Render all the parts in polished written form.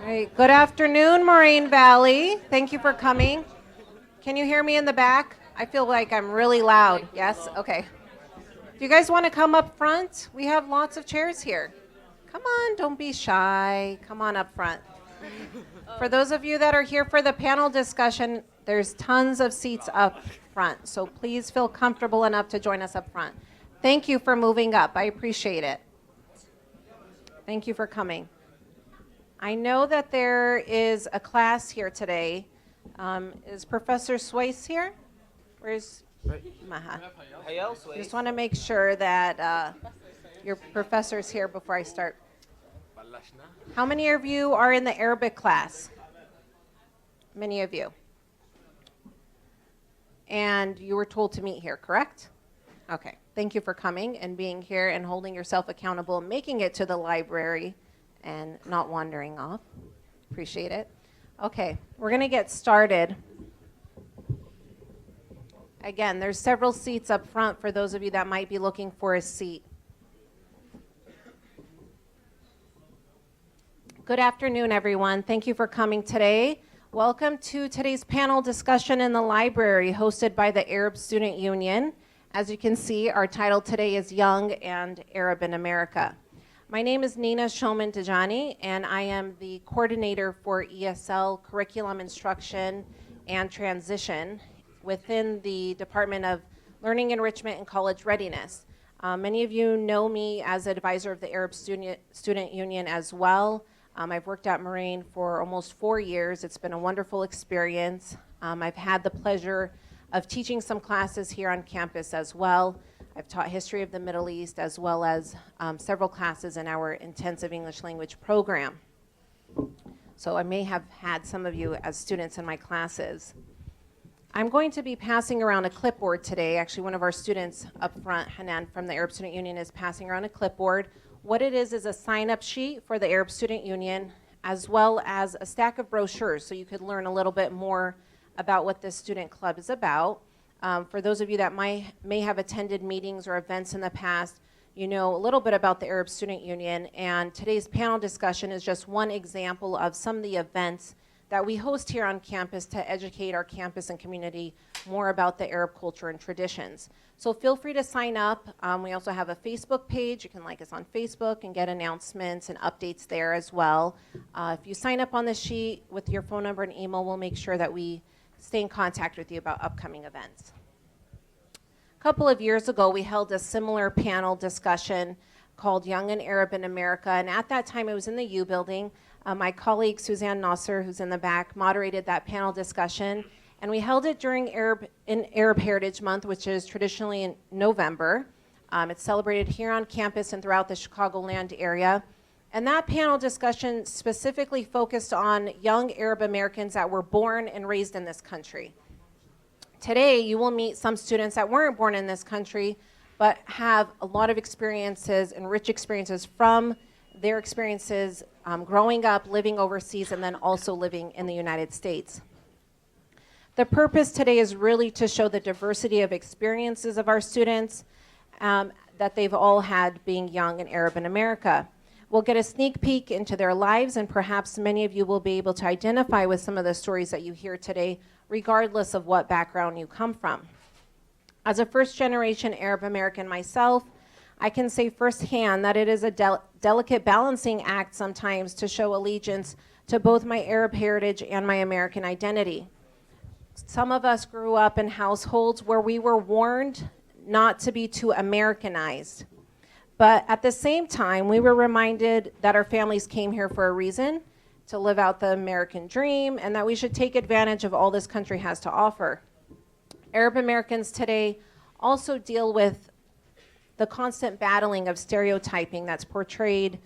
All right. Good afternoon, Moraine Valley. Thank you for coming. Can you hear me in the back? I feel like I'm really loud. Yes? Okay. Do you guys want to come up front? We have lots of chairs here. Come on, don't be shy. Come on up front. For those of you that are here for the panel discussion, there's tons of seats up front, so please feel comfortable enough to join us up front. Thank you for moving up. I appreciate it. Thank you for coming. I know that there is a class here today. Is Professor Swayze here? Where's Maha? Just want to make sure that your professor's here before I start. How many of you are in the Arabic class? Many of you. And you were told to meet here, correct? Okay. Thank you for coming and being here and holding yourself accountable and making it to the library and not wandering off. Appreciate it. Okay, we're going to get started. Again, there's several seats up front for those of you that might be looking for a seat. Good afternoon, everyone. Thank you for coming today. Welcome to today's panel discussion in the library hosted by the Arab Student Union. As you can see, our title today is Young and Arab in America. My name is Nina Shulman-Dajani, and I am the coordinator for ESL Curriculum Instruction and Transition within the Department of Learning Enrichment and College Readiness. Many of you know me as advisor of the Arab Student Union as well. I've worked at Moraine for almost 4 years. It's been a wonderful experience. I've had the pleasure of teaching some classes here on campus as well. I've taught history of the Middle East as well as several classes in our intensive English language program. So I may have had some of you as students in my classes. I'm going to be passing around a clipboard today. Actually, one of our students up front, Hanan from the Arab Student Union, is passing around a clipboard. What it is a sign-up sheet for the Arab Student Union as well as a stack of brochures so you could learn a little bit more about what this student club is about. For those of you that may have attended meetings or events in the past, you know a little bit about the Arab Student Union, and today's panel discussion is just one example of some of the events that we host here on campus to educate our campus and community more about the Arab culture and traditions. So feel free to sign up. We also have a Facebook page. You can like us on Facebook and get announcements and updates there as well. If you sign up on the sheet with your phone number and email, we'll make sure that we stay in contact with you about upcoming events. A couple of years ago, we held a similar panel discussion called Young and Arab in America, and at that time it was in the U building. My colleague Suzanne Nasser, who's in the back, moderated that panel discussion, and we held it during Arab Heritage Month, which is traditionally in November. It's celebrated here on campus and throughout the Chicagoland area. And that panel discussion specifically focused on young Arab Americans that were born and raised in this country. Today, you will meet some students that weren't born in this country, but have a lot of experiences and rich experiences from their experiences growing up, living overseas, and then also living in the United States. The purpose today is really to show the diversity of experiences of our students that they've all had being young and Arab in America. We'll get a sneak peek into their lives, and perhaps many of you will be able to identify with some of the stories that you hear today, regardless of what background you come from. As a first-generation Arab American myself, I can say firsthand that it is a delicate balancing act sometimes to show allegiance to both my Arab heritage and my American identity. Some of us grew up in households where we were warned not to be too Americanized. But at the same time, we were reminded that our families came here for a reason, to live out the American dream, and that we should take advantage of all this country has to offer. Arab Americans today also deal with the constant battling of stereotyping that's portrayed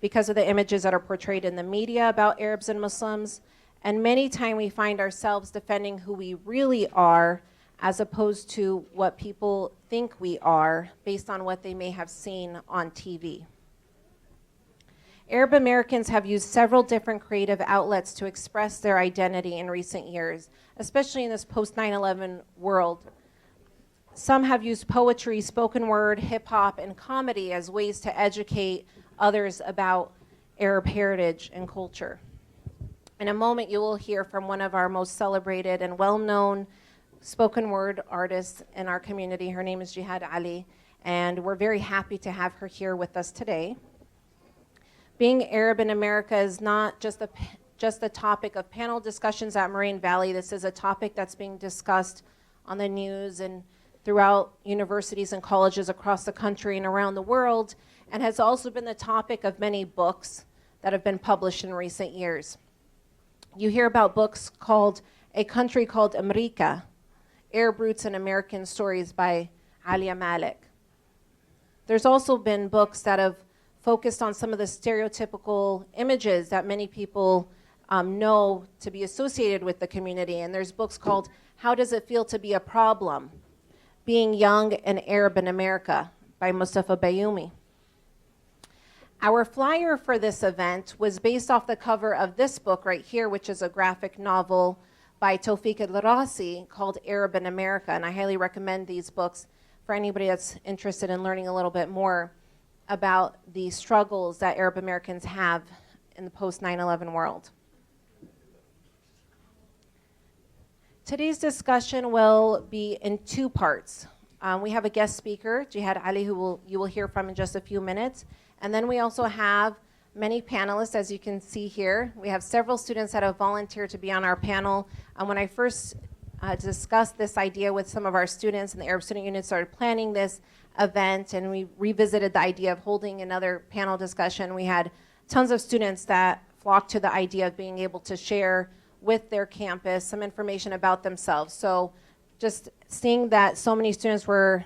because of the images that are portrayed in the media about Arabs and Muslims. And many times we find ourselves defending who we really are as opposed to what people think we are based on what they may have seen on TV. Arab Americans have used several different creative outlets to express their identity in recent years, especially in this post-9/11 world. Some have used poetry, spoken word, hip hop, and comedy as ways to educate others about Arab heritage and culture. In a moment, you will hear from one of our most celebrated and well-known spoken word artists in our community. Her name is Jihad I Lee, and we're very happy to have her here with us today. Being Arab in America is not just the topic of panel discussions at Moraine Valley. This is a topic that's being discussed on the news and throughout universities and colleges across the country and around the world, and has also been the topic of many books that have been published in recent years. You hear about books called A Country Called America, Arab Roots and American Stories by Alia Malik. There's also been books that have focused on some of the stereotypical images that many people know to be associated with the community. And there's books called How Does It Feel to Be a Problem? Being Young and Arab in America by Mustafa Bayoumi. Our flyer for this event was based off the cover of this book right here, which is a graphic novel by Tawfiq al-Rassi called Arab in America. And I highly recommend these books for anybody that's interested in learning a little bit more about the struggles that Arab Americans have in the post 9/11 world. Today's discussion will be in two parts. We have a guest speaker, Jihad I Lee, who you will hear from in just a few minutes. And then we also have many panelists, as you can see here. We have several students that have volunteered to be on our panel. When I first discussed this idea with some of our students, and the Arab Student Union started planning this event, and we revisited the idea of holding another panel discussion, we had tons of students that flocked to the idea of being able to share with their campus some information about themselves. So just seeing that so many students were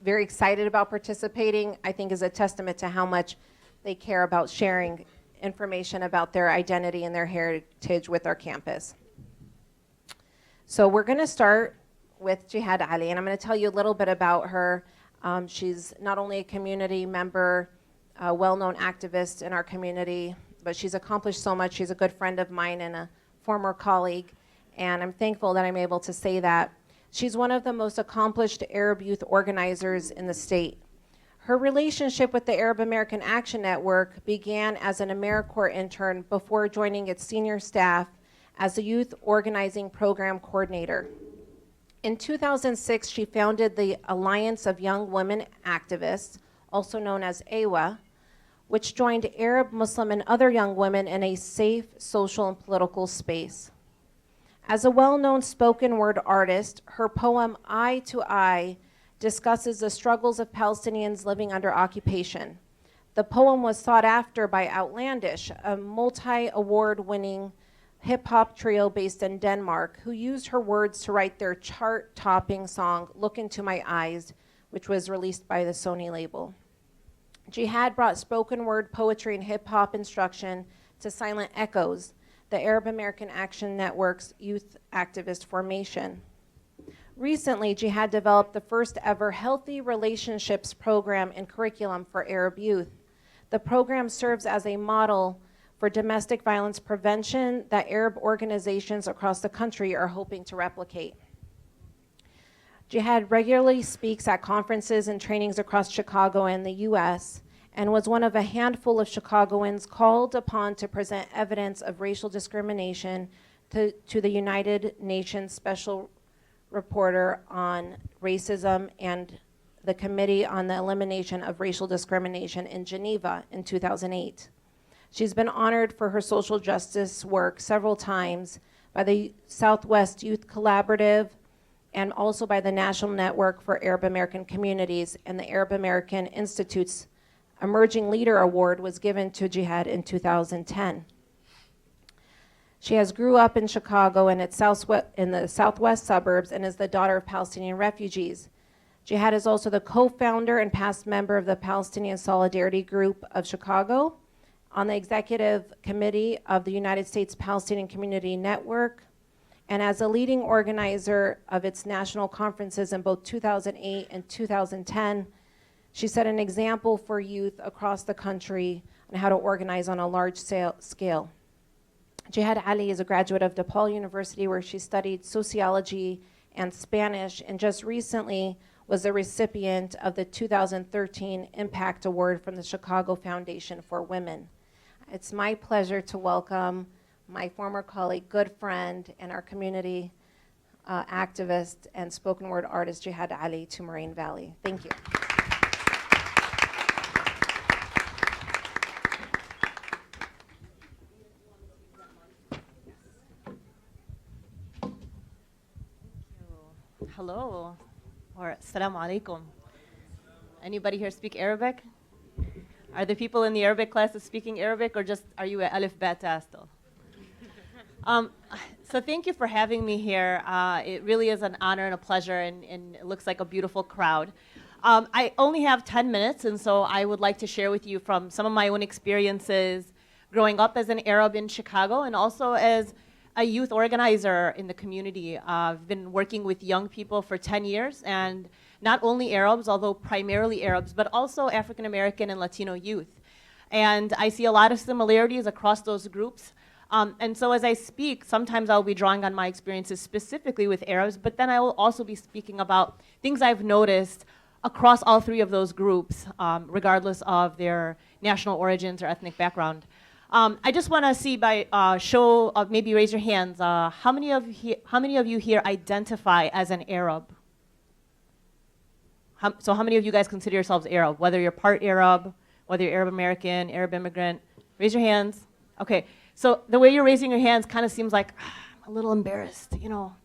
very excited about participating, I think is a testament to how much they care about sharing information about their identity and their heritage with our campus. So we're going to start with Jihad I Lee, and I'm going to tell you a little bit about her. She's not only a community member, a well-known activist in our community, but she's accomplished so much. She's a good friend of mine and a former colleague, and I'm thankful that I'm able to say that. She's one of the most accomplished Arab youth organizers in the state. Her relationship with the Arab American Action Network began as an AmeriCorps intern before joining its senior staff as a youth organizing program coordinator. In 2006, she founded the Alliance of Young Women Activists, also known as AWA, which joined Arab, Muslim, and other young women in a safe social and political space. As a well-known spoken word artist, her poem Eye to Eye discusses the struggles of Palestinians living under occupation. The poem was sought after by Outlandish, a multi-award-winning hip-hop trio based in Denmark, who used her words to write their chart-topping song, Look Into My Eyes, which was released by the Sony label. Jihad brought spoken word poetry and hip-hop instruction to Silent Echoes, the Arab American Action Network's youth activist formation. Recently, Jihad developed the first ever Healthy Relationships program and curriculum for Arab youth. The program serves as a model for domestic violence prevention that Arab organizations across the country are hoping to replicate. Jihad regularly speaks at conferences and trainings across Chicago and the US, and was one of a handful of Chicagoans called upon to present evidence of racial discrimination to the United Nations Special Reporter on Racism and the Committee on the Elimination of Racial Discrimination in Geneva in 2008. She's been honored for her social justice work several times by the Southwest Youth Collaborative and also by the National Network for Arab American Communities, and the Arab American Institute's Emerging Leader Award was given to Jihad in 2010. She has grew up in Chicago and in the southwest suburbs and is the daughter of Palestinian refugees. Jihad is also the co-founder and past member of the Palestinian Solidarity Group of Chicago, on the executive committee of the United States Palestinian Community Network, and as a leading organizer of its national conferences in both 2008 and 2010, she set an example for youth across the country on how to organize on a large scale. Jihad I Lee is a graduate of DePaul University, where she studied sociology and Spanish, and just recently was the recipient of the 2013 Impact Award from the Chicago Foundation for Women. It's my pleasure to welcome my former colleague, good friend, and our community activist and spoken word artist, Jihad I Lee, to Moraine Valley. Thank you. Hello, or assalamu alaikum. Anybody here speak Arabic? Are the people in the Arabic classes speaking Arabic, or just are you at alif ba ta still? So thank you for having me here. It really is an honor and a pleasure, and it looks like a beautiful crowd. I only have 10 minutes, and so I would like to share with you from some of my own experiences growing up as an Arab in Chicago and also as a youth organizer in the community. I've been working with young people for 10 years, and not only Arabs, although primarily Arabs, but also African American and Latino youth. And I see a lot of similarities across those groups. And so as I speak, sometimes I'll be drawing on my experiences specifically with Arabs, but then I will also be speaking about things I've noticed across all three of those groups, regardless of their national origins or ethnic background. I just want to see by show of maybe raise your hands. How many of you here identify as an Arab? So how many of you guys consider yourselves Arab? Whether you're part Arab, whether you're Arab American, Arab immigrant, raise your hands. Okay. So the way you're raising your hands kind of seems like I'm a little embarrassed, you know.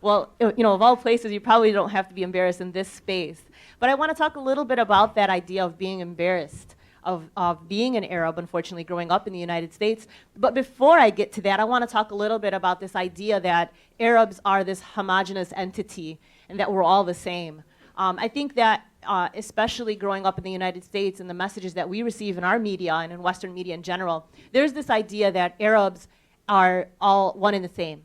Well, you know, of all places, you probably don't have to be embarrassed in this space. But I want to talk a little bit about that idea of being embarrassed. Of being an Arab, unfortunately, growing up in the United States. But before I get to that, I want to talk a little bit about this idea that Arabs are this homogenous entity and that we're all the same. I think that especially growing up in the United States and the messages that we receive in our media and in Western media in general, there's this idea that Arabs are all one and the same.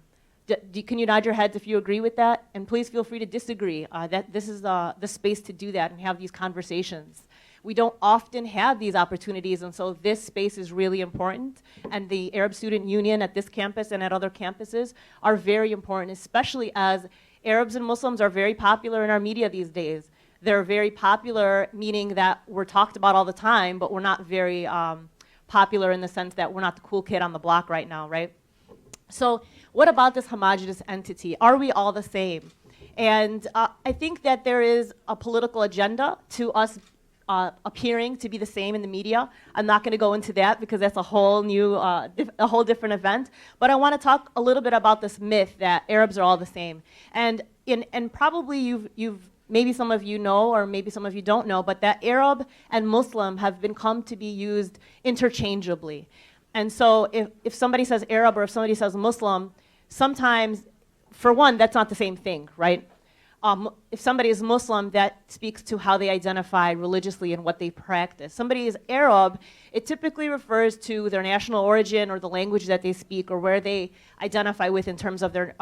Can you nod your heads if you agree with that? And please feel free to disagree. That this is the space to do that and have these conversations. We don't often have these opportunities, and so this space is really important. And the Arab Student Union at this campus and at other campuses are very important, especially as Arabs and Muslims are very popular in our media these days. They're very popular, meaning that we're talked about all the time, but we're not very popular in the sense that we're not the cool kid on the block right now, right? So what about this homogenous entity? Are we all the same? And I think that there is a political agenda to us appearing to be the same in the media. I'm not going to go into that because that's a whole new, a whole different event. But I want to talk a little bit about this myth that Arabs are all the same. And probably you've maybe some of you know, or maybe some of you don't know, but that Arab and Muslim have come to be used interchangeably. And so if somebody says Arab or if somebody says Muslim, sometimes, for one, that's not the same thing, right? If somebody is Muslim, that speaks to how they identify religiously and what they practice. Somebody is Arab, it typically refers to their national origin or the language that they speak or where they identify with in terms of their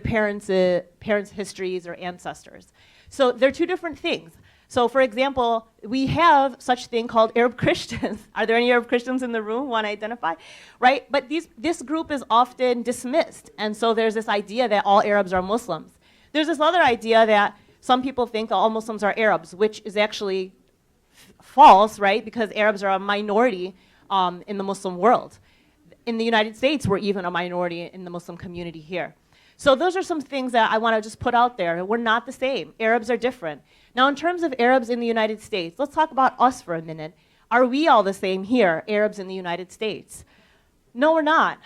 parents' histories or ancestors. So they're two different things. So for example, we have such thing called Arab Christians. Are there any Arab Christians in the room want to identify? Right? But this group is often dismissed. And so there's this idea that all Arabs are Muslims. There's this other idea that some people think that all Muslims are Arabs, which is actually false, right? Because Arabs are a minority in the Muslim world. In the United States, we're even a minority in the Muslim community here. So those are some things that I want to just put out there. We're not the same. Arabs are different. Now, in terms of Arabs in the United States, let's talk about us for a minute. Are we all the same here, Arabs in the United States? No, we're not.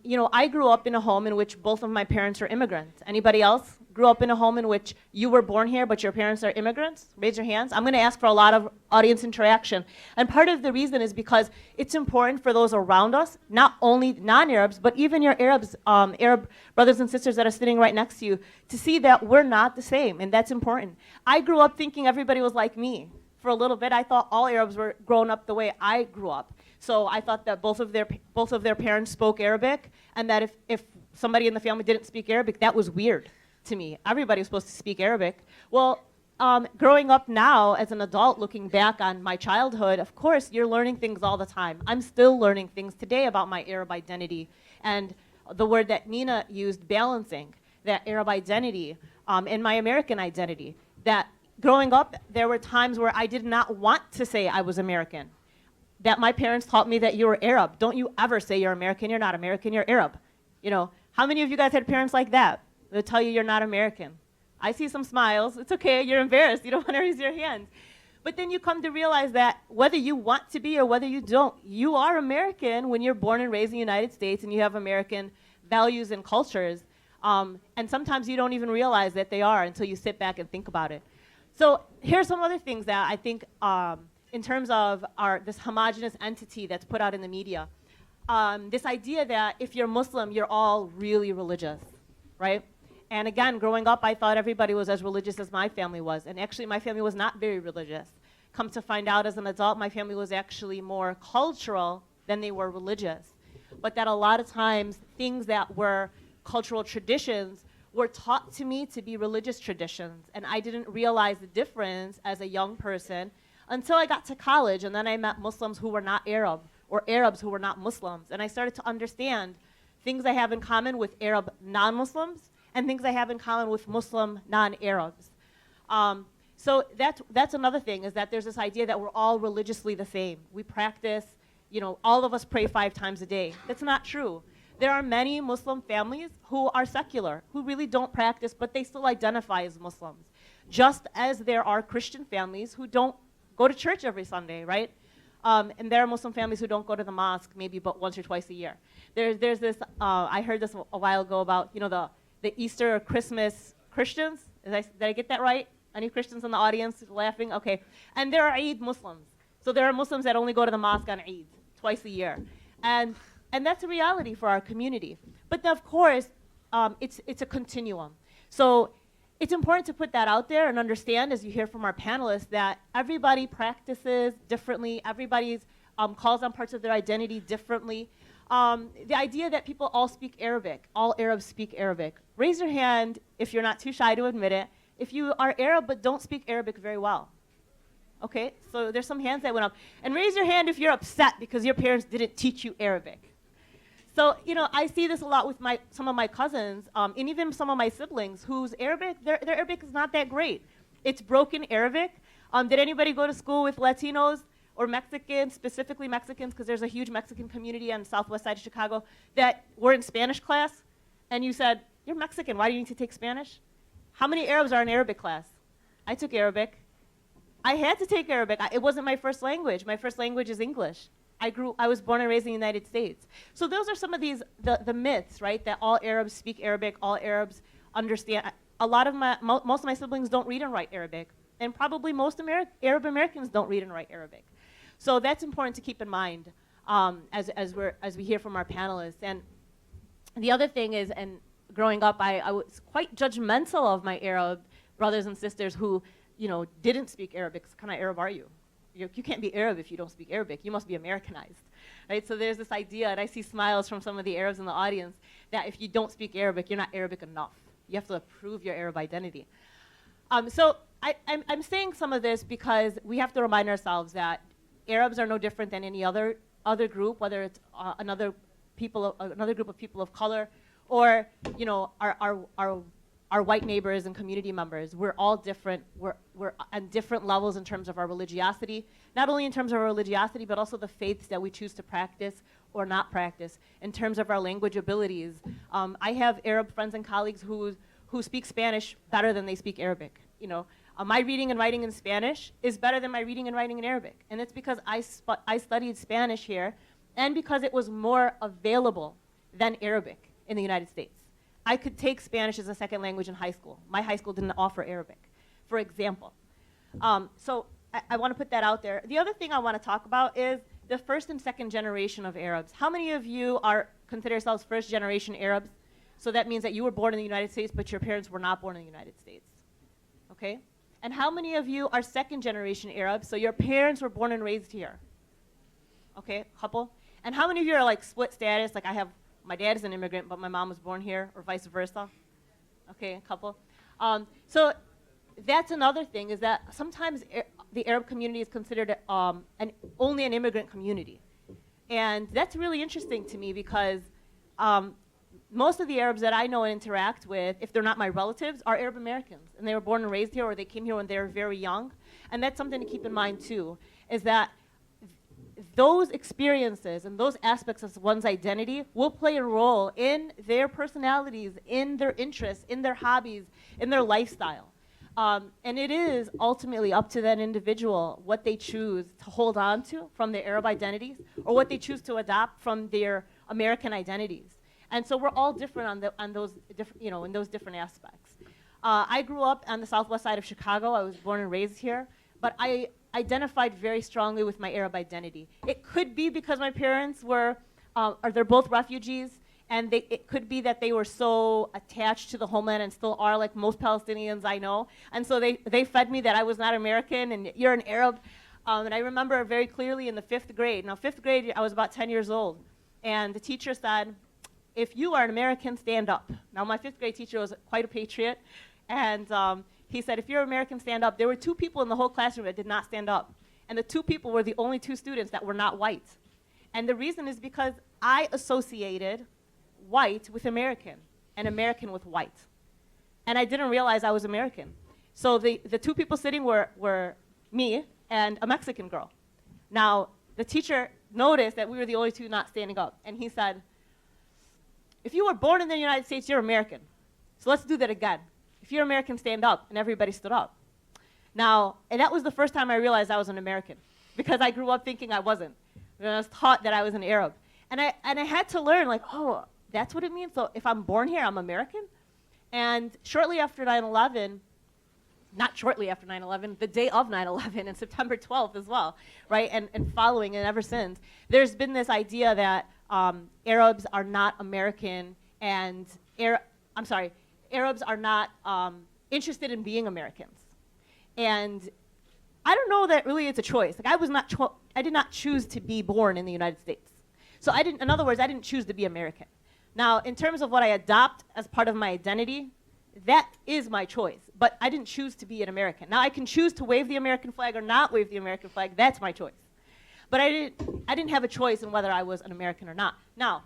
You know, I grew up in a home in which both of my parents are immigrants. Anybody else grew up in a home in which you were born here, but your parents are immigrants? Raise your hands. I'm going to ask for a lot of audience interaction. And part of the reason is because it's important for those around us, not only non-Arabs, but even your Arab brothers and sisters that are sitting right next to you, to see that we're not the same, and that's important. I grew up thinking everybody was like me. For a little bit, I thought all Arabs were grown up the way I grew up. So I thought that both of their parents spoke Arabic, and that if somebody in the family didn't speak Arabic, that was weird to me. Everybody was supposed to speak Arabic. Well, growing up now as an adult, looking back on my childhood, of course, you're learning things all the time. I'm still learning things today about my Arab identity. And the word that Nina used, balancing that Arab identity and my American identity. That growing up, there were times where I did not want to say I was American. that my parents taught me that you were Arab. Don't you ever say you're American, you're not American, you're Arab. You know, how many of you guys had parents like that? They'll tell you you're not American. I see some smiles. It's okay, you're embarrassed. You don't want to raise your hands. But then you come to realize that whether you want to be or whether you don't, you are American when you're born and raised in the United States and you have American values and cultures. And sometimes you don't even realize that they are until you sit back and think about it. So here's some other things that I think in terms of this homogenous entity that's put out in the media. This idea that if you're Muslim, you're all really religious, right? And again, growing up, I thought everybody was as religious as my family was. And actually, my family was not very religious. Come to find out as an adult, my family was actually more cultural than they were religious. But that a lot of times, things that were cultural traditions were taught to me to be religious traditions. And I didn't realize the difference as a young person until I got to college. And then I met Muslims who were not Arab, or Arabs who were not Muslims. And I started to understand things I have in common with Arab non-Muslims and things I have in common with Muslim non-Arabs. So that's another thing, is that there's this idea that we're all religiously the same. We practice, you know, all of us pray 5 times a day. That's not true. There are many Muslim families who are secular, who really don't practice, but they still identify as Muslims. Just as there are Christian families who don't go to church every Sunday, right? And there are Muslim families who don't go to the mosque maybe but once or twice a year. There's this, I heard this a while ago about, you know, the Easter or Christmas Christians. Did I get that right? Any Christians in the audience laughing? Okay. And there are Eid Muslims. So there are Muslims that only go to the mosque on Eid twice a year. And that's a reality for our community. But of course, it's a continuum. So it's important to put that out there and understand, as you hear from our panelists, that everybody practices differently. Everybody calls on parts of their identity differently. The idea that people all speak Arabic, all Arabs speak Arabic. Raise your hand if you're not too shy to admit it, if you are Arab but don't speak Arabic very well. Okay, so there's some hands that went up. And raise your hand if you're upset because your parents didn't teach you Arabic. So, you know, I see this a lot with some of my cousins, and even some of my siblings whose Arabic, their Arabic is not that great. It's broken Arabic. Did anybody go to school with Latinos or Mexicans, specifically Mexicans, because there's a huge Mexican community on the southwest side of Chicago, that were in Spanish class? And you said, you're Mexican, why do you need to take Spanish? How many Arabs are in Arabic class? I took Arabic. I had to take Arabic. It wasn't my first language. My first language is English. I was born and raised in the United States. So those are some of these, the myths, right? That all Arabs speak Arabic, all Arabs understand. A lot of most of my siblings don't read and write Arabic. And probably most Arab Americans don't read and write Arabic. So that's important to keep in mind as we hear from our panelists. And the other thing is, and growing up, I was quite judgmental of my Arab brothers and sisters who, you know, didn't speak Arabic. What kind of Arab are you? You can't be Arab if you don't speak Arabic. You must be Americanized, right? So there's this idea, and I see smiles from some of the Arabs in the audience, that if you don't speak Arabic, you're not Arabic enough. You have to prove your Arab identity. So I'm saying some of this because we have to remind ourselves that Arabs are no different than any other group, whether it's another group of people of color, or, you know, our white neighbors and community members. We're all different. We're on different levels in terms of our religiosity, not only in terms of our religiosity, but also the faiths that we choose to practice or not practice, in terms of our language abilities. I have Arab friends and colleagues who speak Spanish better than they speak Arabic. You know, my reading and writing in Spanish is better than my reading and writing in Arabic. And it's because I studied Spanish here, and because it was more available than Arabic in the United States. I could take Spanish as a second language in high school. My high school didn't offer Arabic, for example. So I want to put that out there. The other thing I want to talk about is the first and second generation of Arabs. How many of you consider yourselves first generation Arabs? So that means that you were born in the United States, but your parents were not born in the United States. Okay? And how many of you are second generation Arabs? So your parents were born and raised here. Okay, couple. And how many of you are like split status? Like my dad is an immigrant, but my mom was born here, or vice versa. Okay, a couple. So that's another thing, is that sometimes the Arab community is considered only an immigrant community. And that's really interesting to me because most of the Arabs that I know and interact with, if they're not my relatives, are Arab Americans. And they were born and raised here, or they came here when they were very young. And that's something to keep in mind too, is that those experiences and those aspects of one's identity will play a role in their personalities, in their interests, in their hobbies, in their lifestyle. And it is ultimately up to that individual what they choose to hold on to from their Arab identities or what they choose to adopt from their American identities. And so we're all different on those different, in those different aspects. I grew up on the southwest side of Chicago. I was born and raised here, but I identified very strongly with my Arab identity. It could be because my parents were, or they're both refugees, and it could be that they were so attached to the homeland and still are, like most Palestinians I know. And so they fed me that I was not American and you're an Arab. And I remember very clearly in the 5th grade. Now, 5th grade, I was about 10 years old. And the teacher said, if you are an American, stand up. Now, my 5th grade teacher was quite a patriot. And he said, if you're American, stand up. There were 2 people in the whole classroom that did not stand up. And the 2 people were the only 2 students that were not white. And the reason is because I associated white with American and American with white. And I didn't realize I was American. So the 2 people sitting were me and a Mexican girl. Now, the teacher noticed that we were the only 2 not standing up. And he said, if you were born in the United States, you're American. So let's do that again. If you're American, stand up. And everybody stood up. Now, and that was the first time I realized I was an American, because I grew up thinking I wasn't. And I was taught that I was an Arab. And I had to learn, like, oh, that's what it means? So if I'm born here, I'm American? And shortly after 9/11, not shortly after 9/11, the day of 9/11, and September 12th as well, right? And following, and ever since, there's been this idea that Arabs are not American, and Arabs are not interested in being Americans. And I don't know that really it's a choice. Like, I did not choose to be born in the United States. So in other words, I didn't choose to be American. Now, in terms of what I adopt as part of my identity, that is my choice. But I didn't choose to be an American. Now, I can choose to wave the American flag or not wave the American flag. That's my choice. But I didn't have a choice in whether I was an American or not. Now,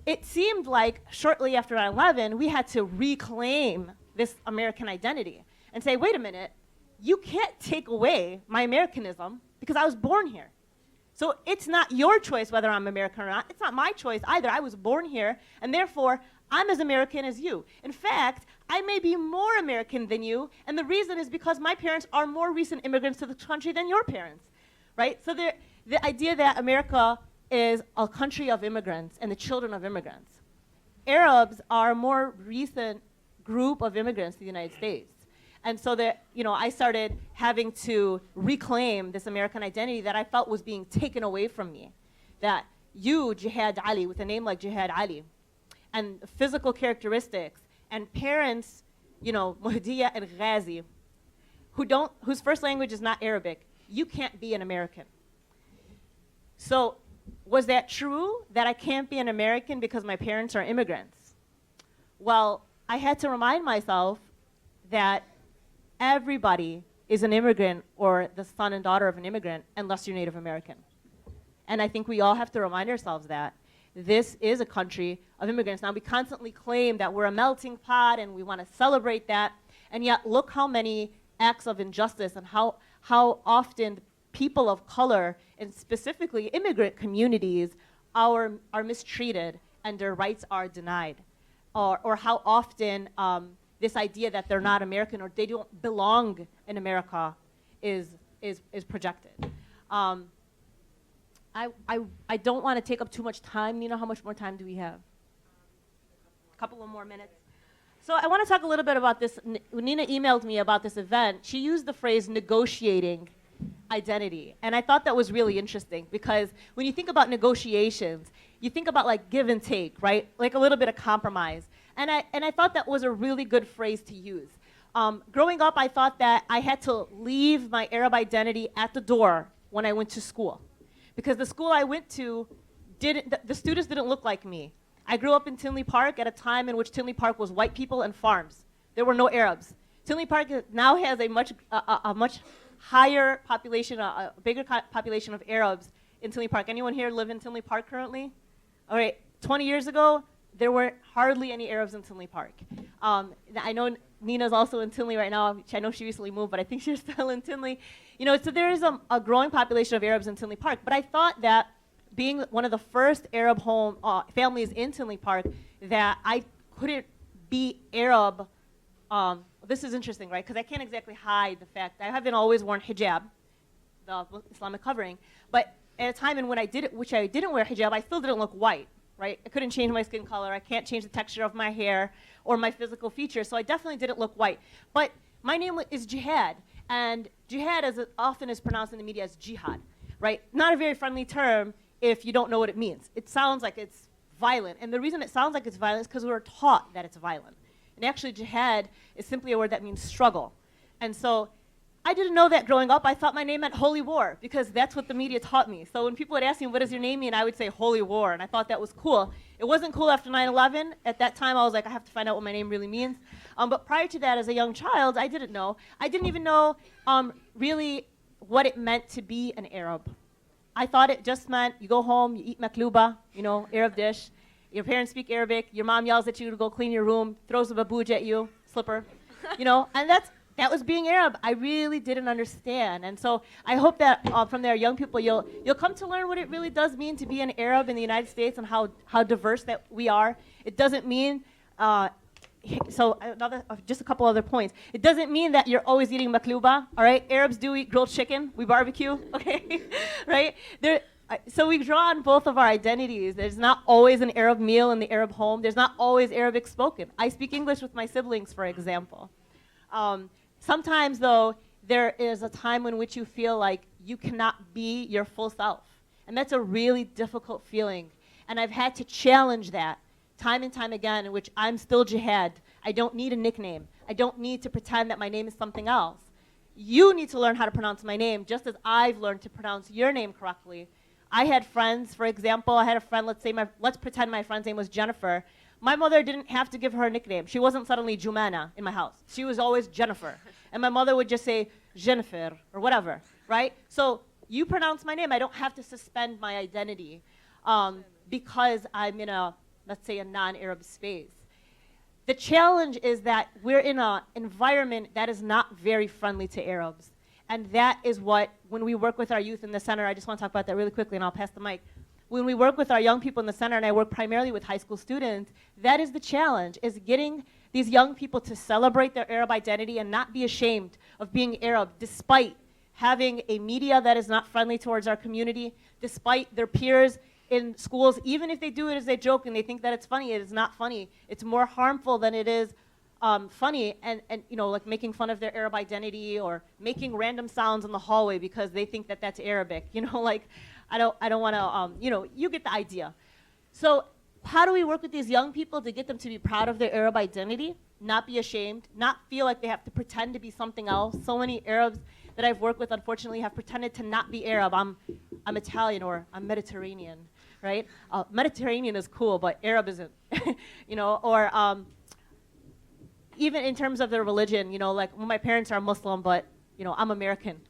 it seemed like shortly after 9/11, we had to reclaim this American identity and say, wait a minute, you can't take away my Americanism because I was born here. So it's not your choice whether I'm American or not. It's not my choice either. I was born here, and therefore, I'm as American as you. In fact, I may be more American than you, and the reason is because my parents are more recent immigrants to the country than your parents, right? So the idea that America is a country of immigrants and the children of immigrants. Arabs are a more recent group of immigrants to the United States. And so that, I started having to reclaim this American identity that I felt was being taken away from me. That you, Jihad I Lee, with a name like Jihad I Lee, and physical characteristics, and parents, Muhdiya and Ghazi, whose first language is not Arabic, you can't be an American. So was that true, that I can't be an American because my parents are immigrants? Well, I had to remind myself that everybody is an immigrant or the son and daughter of an immigrant unless you're Native American. And I think we all have to remind ourselves that this is a country of immigrants. Now, we constantly claim that we're a melting pot and we want to celebrate that, and yet look how many acts of injustice and how often people of color, and specifically immigrant communities, are mistreated and their rights are denied. Or how often this idea that they're not American or they don't belong in America is projected. I don't want to take up too much time. Nina, how much more time do we have? A couple of more minutes. So I want to talk a little bit about this. When Nina emailed me about this event, she used the phrase negotiating identity. And I thought that was really interesting because when you think about negotiations, you think about like give and take, right? Like a little bit of compromise. And I thought that was a really good phrase to use. Growing up, I thought that I had to leave my Arab identity at the door when I went to school. Because the school I went to, the students didn't look like me. I grew up in Tinley Park at a time in which Tinley Park was white people and farms. There were no Arabs. Tinley Park now has a much higher population, a bigger population of Arabs in Tinley Park. Anyone here live in Tinley Park currently? All right, 20 years ago, there were hardly any Arabs in Tinley Park. I know Nina's also in Tinley right now. I know she recently moved, but I think she's still in Tinley. So there is a growing population of Arabs in Tinley Park, but I thought that being one of the first Arab families in Tinley Park, that I couldn't be Arab. This is interesting, right? Because I can't exactly hide the fact that I haven't always worn hijab, the Islamic covering, but at a time in when I didn't wear hijab, I still didn't look white, right? I couldn't change my skin color. I can't change the texture of my hair or my physical features, so I definitely didn't look white. But my name is Jihad, and Jihad, as it often is pronounced in the media, as jihad, right? Not a very friendly term if you don't know what it means. It sounds like it's violent, and the reason it sounds like it's violent is because we were taught that it's violent. And actually, jihad is simply a word that means struggle. And so I didn't know that growing up. I thought my name meant holy war because that's what the media taught me. So when people would ask me, what does your name mean? I would say holy war, and I thought that was cool. It wasn't cool after 9/11. At that time, I was like, I have to find out what my name really means. But prior to that, as a young child, I didn't know. I didn't even know really what it meant to be an Arab. I thought it just meant you go home, you eat makluba, Arab dish. Your parents speak Arabic. Your mom yells at you to go clean your room, throws a babouj at you, slipper, and that was being Arab. I really didn't understand. And so I hope that from there, young people, you'll come to learn what it really does mean to be an Arab in the United States and how diverse that we are. It doesn't mean, just a couple other points. It doesn't mean that you're always eating makluba, all right? Arabs do eat grilled chicken. We barbecue, okay? Right? So we draw on both of our identities. There's not always an Arab meal in the Arab home. There's not always Arabic spoken. I speak English with my siblings, for example. Sometimes, though, there is a time in which you feel like you cannot be your full self. And that's a really difficult feeling. And I've had to challenge that time and time again, in which I'm still Jihad. I don't need a nickname. I don't need to pretend that my name is something else. You need to learn how to pronounce my name, just as I've learned to pronounce your name correctly. I had friends, for example, I had a friend, let's pretend my friend's name was Jennifer. My mother didn't have to give her a nickname. She wasn't suddenly Jumana in my house. She was always Jennifer. And my mother would just say Jennifer or whatever, right? So you pronounce my name. I don't have to suspend my identity because I'm in let's say, a non-Arab space. The challenge is that we're in an environment that is not very friendly to Arabs. And that is what, when we work with our youth in the center, I just want to talk about that really quickly and I'll pass the mic. When we work with our young people in the center, and I work primarily with high school students, that is the challenge, is getting these young people to celebrate their Arab identity and not be ashamed of being Arab, despite having a media that is not friendly towards our community, despite their peers in schools, even if they do it as a joke and they think that it's funny, it is not funny. It's more harmful than it is funny, and like making fun of their Arab identity or making random sounds in the hallway because they think that that's Arabic. I don't want to, you get the idea. So how do we work with these young people to get them to be proud of their Arab identity, not be ashamed, not feel like they have to pretend to be something else? So many Arabs that I've worked with, unfortunately, have pretended to not be Arab. I'm Italian or I'm Mediterranean, right? Mediterranean is cool, but Arab isn't, or even in terms of their religion, like my parents are Muslim, but I'm American.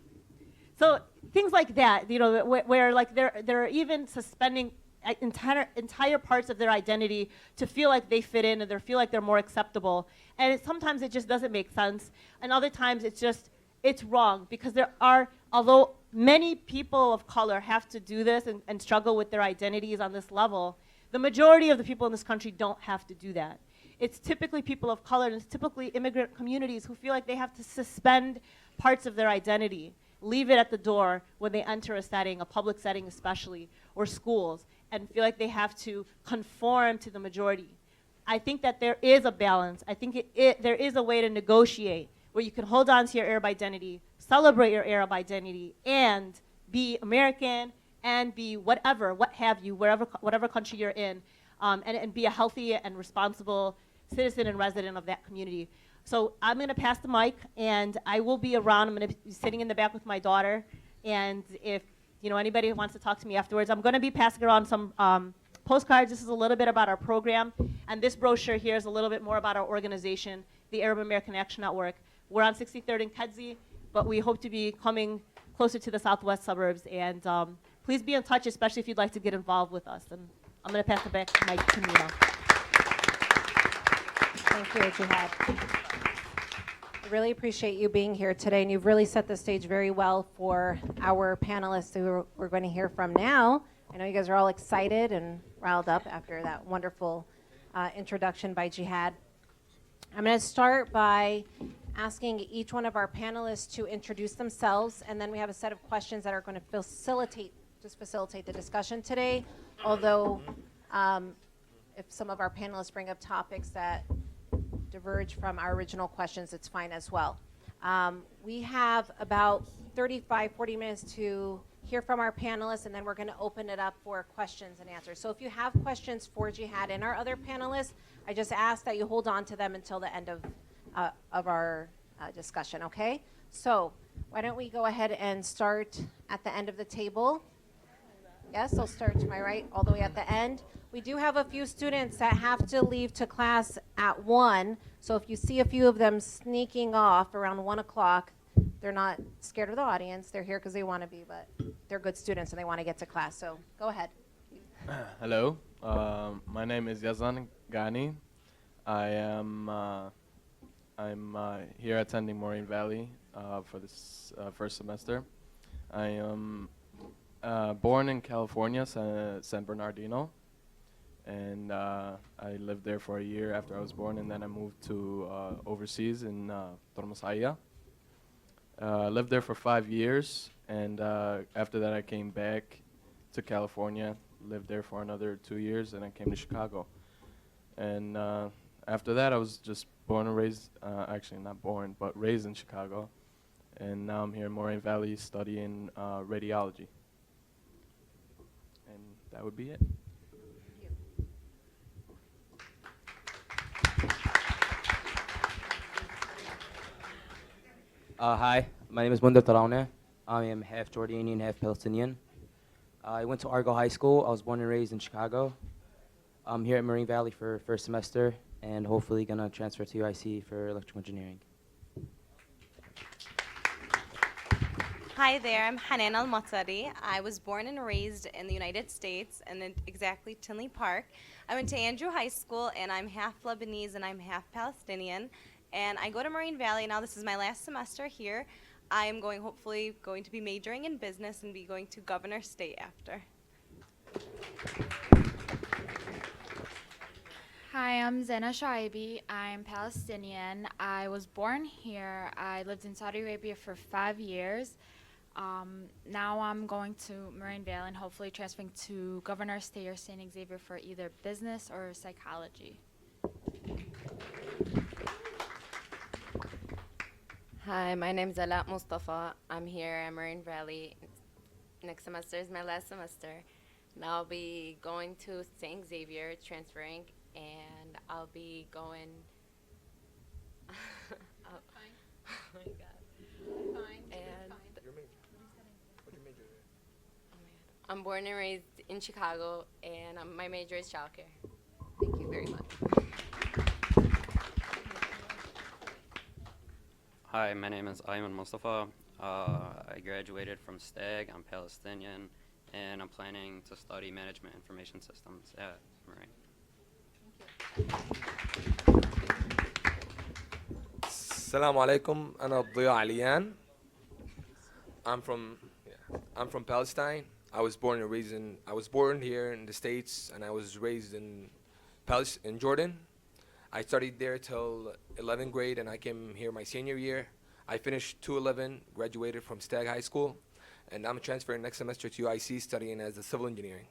So things like that, where like they're even suspending entire parts of their identity to feel like they fit in and they feel like they're more acceptable. And sometimes it just doesn't make sense, and other times it's wrong, because although many people of color have to do this and struggle with their identities on this level, the majority of the people in this country don't have to do that. It's typically people of color, and it's typically immigrant communities who feel like they have to suspend parts of their identity, leave it at the door when they enter a setting, a public setting especially, or schools, and feel like they have to conform to the majority. I think that there is a balance. I think there is a way to negotiate where you can hold on to your Arab identity, celebrate your Arab identity, and be American and be what have you, whatever country you're in, and be a healthy and responsible citizen and resident of that community. So I'm going to pass the mic, and I will be around. I'm going to be sitting in the back with my daughter, and if anybody wants to talk to me afterwards, I'm going to be passing around some postcards. This is a little bit about our program, and this brochure here is a little bit more about our organization, the Arab American Action Network. We're on 63rd and Kedzie, but we hope to be coming closer to the southwest suburbs, and please be in touch, especially if you'd like to get involved with us. And I'm going to pass the mic to Nina. Thank you, Jihad. really appreciate you being here today, and you've really set the stage very well for our panelists who we're going to hear from now. I know you guys are all excited and riled up after that wonderful introduction by Jihad. I'm going to start by asking each one of our panelists to introduce themselves, and then we have a set of questions that are going to facilitate the discussion today, although if some of our panelists bring up topics that diverge from our original questions, it's fine as well. We have about 40 minutes to hear from our panelists, and then we're going to open it up for questions and answers. So if you have questions for Jihad and our other panelists, I just ask that you hold on to them until the end of our discussion, okay? So why don't we go ahead and start at the end of the table? Yes, I'll start to my right, all the way at the end. We do have a few students that have to leave to class at 1, so if you see a few of them sneaking off around 1 o'clock, they're not scared of the audience. They're here because they want to be, but they're good students and they want to get to class, so go ahead. Hello, my name is Yazan Ghani. I'm here attending Moraine Valley for this first semester. I am born in California, San Bernardino, and I lived there for a year after I was born, and then I moved to overseas in Tormasaya. Lived there for 5 years, and after that I came back to California, lived there for another 2 years, and I came to Chicago. And after that I was just born and raised, actually not born, but raised in Chicago. And now I'm here in Moraine Valley studying radiology. And that would be it. Hi, my name is Munda Taraune. I am half Jordanian, half Palestinian. I went to Argo High School. I was born and raised in Chicago. I'm here at Moraine Valley for first semester and hopefully gonna transfer to UIC for electrical engineering. Hi there, I'm Hanan Al-Matari. I was born and raised in the United States and in exactly Tinley Park. I went to Andrew High School and I'm half Lebanese and I'm half Palestinian. And I go to Moraine Valley now. This is my last semester here. I am hopefully going to be majoring in business and be going to Governor State after. Hi, I'm Zena Shaibi. I'm Palestinian. I was born here. I lived in Saudi Arabia for 5 years. Now I'm going to Moraine Valley and hopefully transferring to Governor State or St. Xavier for either business or psychology. Hi, my name's Alat Mustafa. I'm here at Moraine Valley. Next semester is my last semester. Now I'll be going to St. Xavier, transferring, and I'll be going... oh my God. Fine. And I'm born and raised in Chicago, and my major is childcare. Thank you very much. Hi, my name is Ayman Mustafa. I graduated from STAG. I'm Palestinian, and I'm planning to study management information systems at Moraine. Assalamu alaikum. أنا ضياء عليان. I'm from Palestine. I was born here in the States, and I was raised in Jordan. I studied there till 11th grade, and I came here my senior year. I finished 211, graduated from Stagg High School, and I'm transferring next semester to UIC studying as a civil engineering.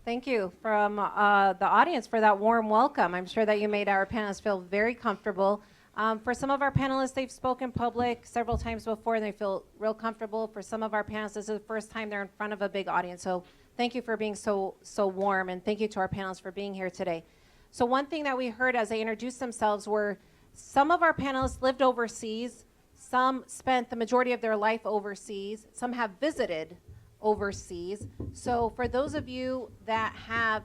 Thank you from the audience for that warm welcome. I'm sure that you made our panelists feel very comfortable. For some of our panelists, they've spoken public several times before and they feel real comfortable. For some of our panelists, this is the first time they're in front of a big audience. So thank you for being so warm, and thank you to our panelists for being here today. So one thing that we heard as they introduced themselves were some of our panelists lived overseas, some spent the majority of their life overseas, some have visited overseas. So for those of you that have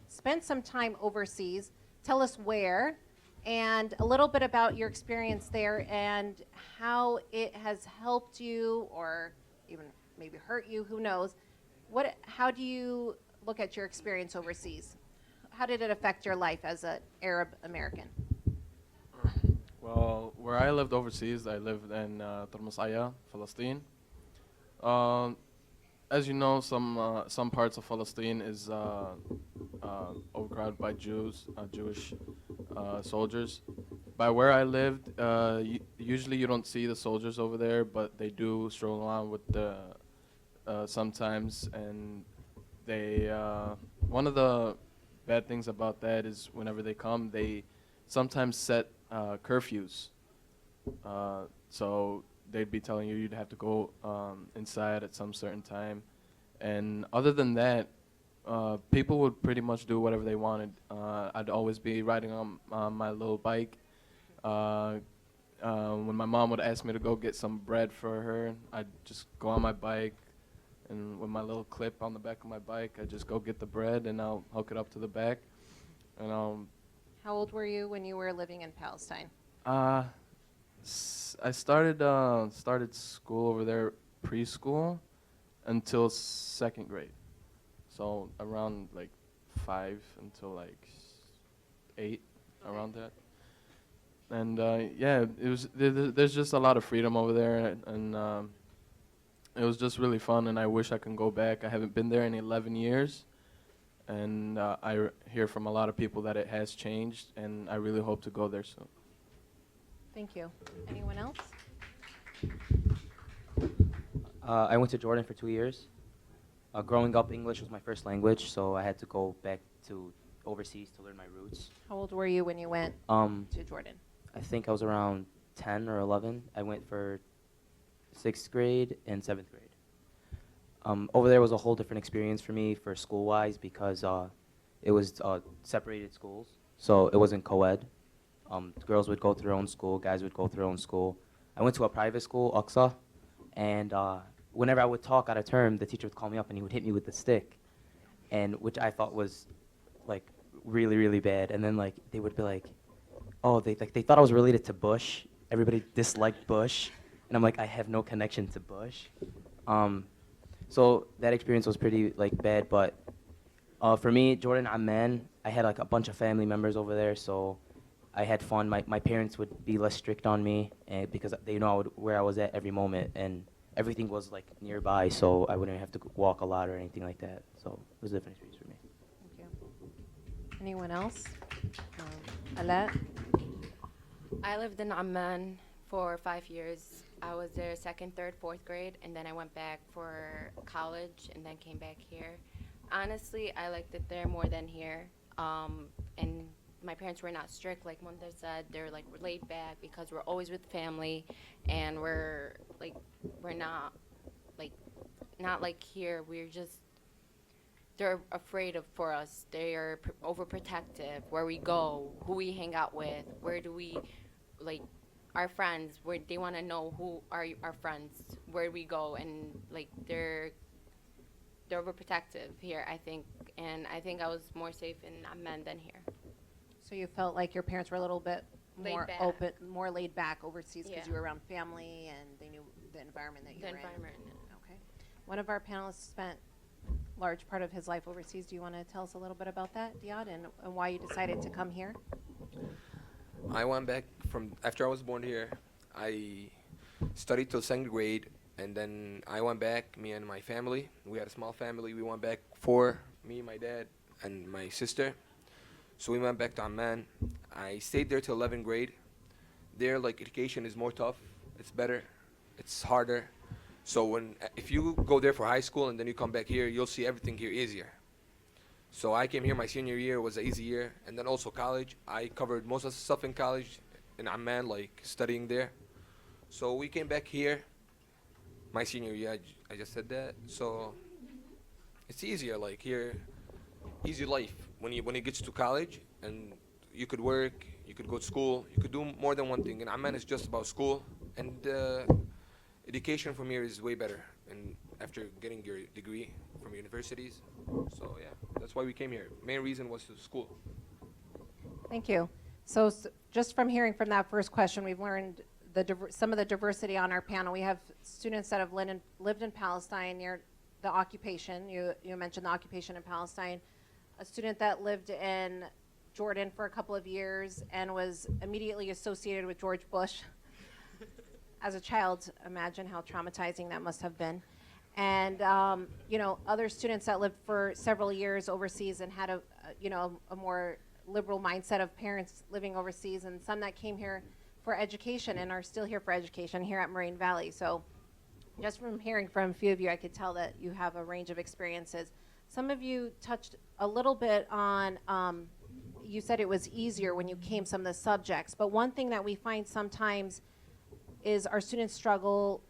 spent some time overseas, tell us where, and a little bit about your experience there and how it has helped you or even maybe hurt you, who knows. How do you look at your experience overseas? how did it affect your life as an Arab American? Well, where I lived overseas, I lived in Tarmusaya, Palestine. Um, as you know, some parts of Palestine is overcrowded by Jewish soldiers. By where I lived, usually you don't see the soldiers over there, but they do stroll around with the sometimes, and they one of the bad things about that is whenever they come, they sometimes set curfews. So they'd be telling you you'd have to go inside at some certain time. And other than that, people would pretty much do whatever they wanted. I'd always be riding on my little bike. When my mom would ask me to go get some bread for her, I'd just go on my bike, and with my little clip on the back of my bike, I'd just go get the bread, and I'll hook it up to the back. And How old were you when you were living in Palestine? I started school over there preschool until second grade, so around like 5 until like 8, around that. And yeah, it was there's just a lot of freedom over there, and it was just really fun. And I wish I can go back. I haven't been there in 11 years, and I hear from a lot of people that it has changed, and I really hope to go there soon. Thank you. Anyone else? I went to Jordan for 2 years. Growing up, English was my first language, so I had to go back to overseas to learn my roots. How old were you when you went to Jordan? I think I was around 10 or 11. I went for 6th grade and 7th grade. Over there was a whole different experience for me for school-wise because it was separated schools, so it wasn't co-ed. Girls would go to their own school, guys would go to their own school. I went to a private school, Aqsa, and whenever I would talk out of term, the teacher would call me up and he would hit me with the stick, and which I thought was like really, really bad. And then like they would be like, oh, they thought I was related to Bush. Everybody disliked Bush, and I'm like, I have no connection to Bush. So that experience was pretty like bad, but for me, Jordan, Amman, I had like a bunch of family members over there, so I had fun. My parents would be less strict on me because they know where I was at every moment, and everything was like nearby, so I wouldn't have to walk a lot or anything like that. So it was a different experience for me. Thank you. Anyone else? Alat? I lived in Amman for 5 years. I was there 2nd, 3rd, 4th grade, and then I went back for college and then came back here. Honestly, I liked it there more than here. And my parents were not strict, like Munter said. They're like laid back because we're always with family, and we're not like here. We're just, they're afraid for us. They are overprotective. Where we go, who we hang out with, where do we, like, our friends. Where they want to know who are our friends, where we go, and like they're overprotective here, I think. And I think I was more safe in Amman than here. So you felt like your parents were a little bit Laid more back. open, more laid back overseas because Yeah. you were around family and they knew the environment that you The were environment. in. Okay. One of our panelists spent a large part of his life overseas. Do you want to tell us a little bit about that, Diad, and why you decided to come here? I went back from after I was born here. I studied till 2nd grade, and then I went back. Me and my family. We had a small family. We went back me, my dad, and my sister. So we went back to Amman. I stayed there till 11th grade. There, like, education is more tough. It's better. It's harder. So if you go there for high school and then you come back here, you'll see everything here easier. So I came here my senior year, was an easy year, and then also college. I covered most of the stuff in college in Amman, like studying there. So we came back here my senior year. I just said that. So it's easier, like here, easy life. When it gets to college and you could work, you could go to school, you could do more than one thing. In Amman, it's just about school, and education from here is way better. And after getting your degree from universities, so yeah, that's why we came here. Main reason was to school. Thank you. So just from hearing from that first question, we've learned some of the diversity on our panel. We have students that have lived in Palestine near the occupation. You mentioned the occupation in Palestine. a student that lived in Jordan for a couple of years and was immediately associated with George Bush. As a child, imagine how traumatizing that must have been. And other students that lived for several years overseas and had a more liberal mindset of parents living overseas, and some that came here for education and are still here for education here at Moraine Valley. So just from hearing from a few of you, I could tell that you have a range of experiences. Some of you touched a little bit on, you said it was easier when you came some of the subjects, but one thing that we find sometimes is our students struggle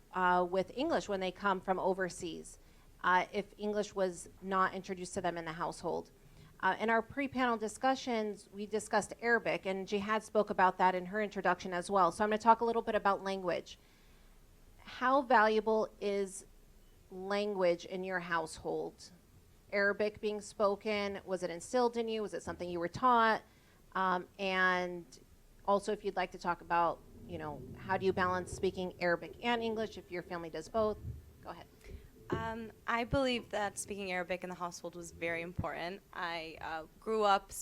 with English when they come from overseas, if English was not introduced to them in the household. In our pre-panel discussions, we discussed Arabic, and Jihad spoke about that in her introduction as well. So I'm going to talk a little bit about language. How valuable is language in your household? Arabic being spoken, was it instilled in you? Was it something you were taught? And also, if you'd like to talk about, how do you balance speaking Arabic and English if your family does both? Go ahead. I believe that speaking Arabic in the household was very important. I grew up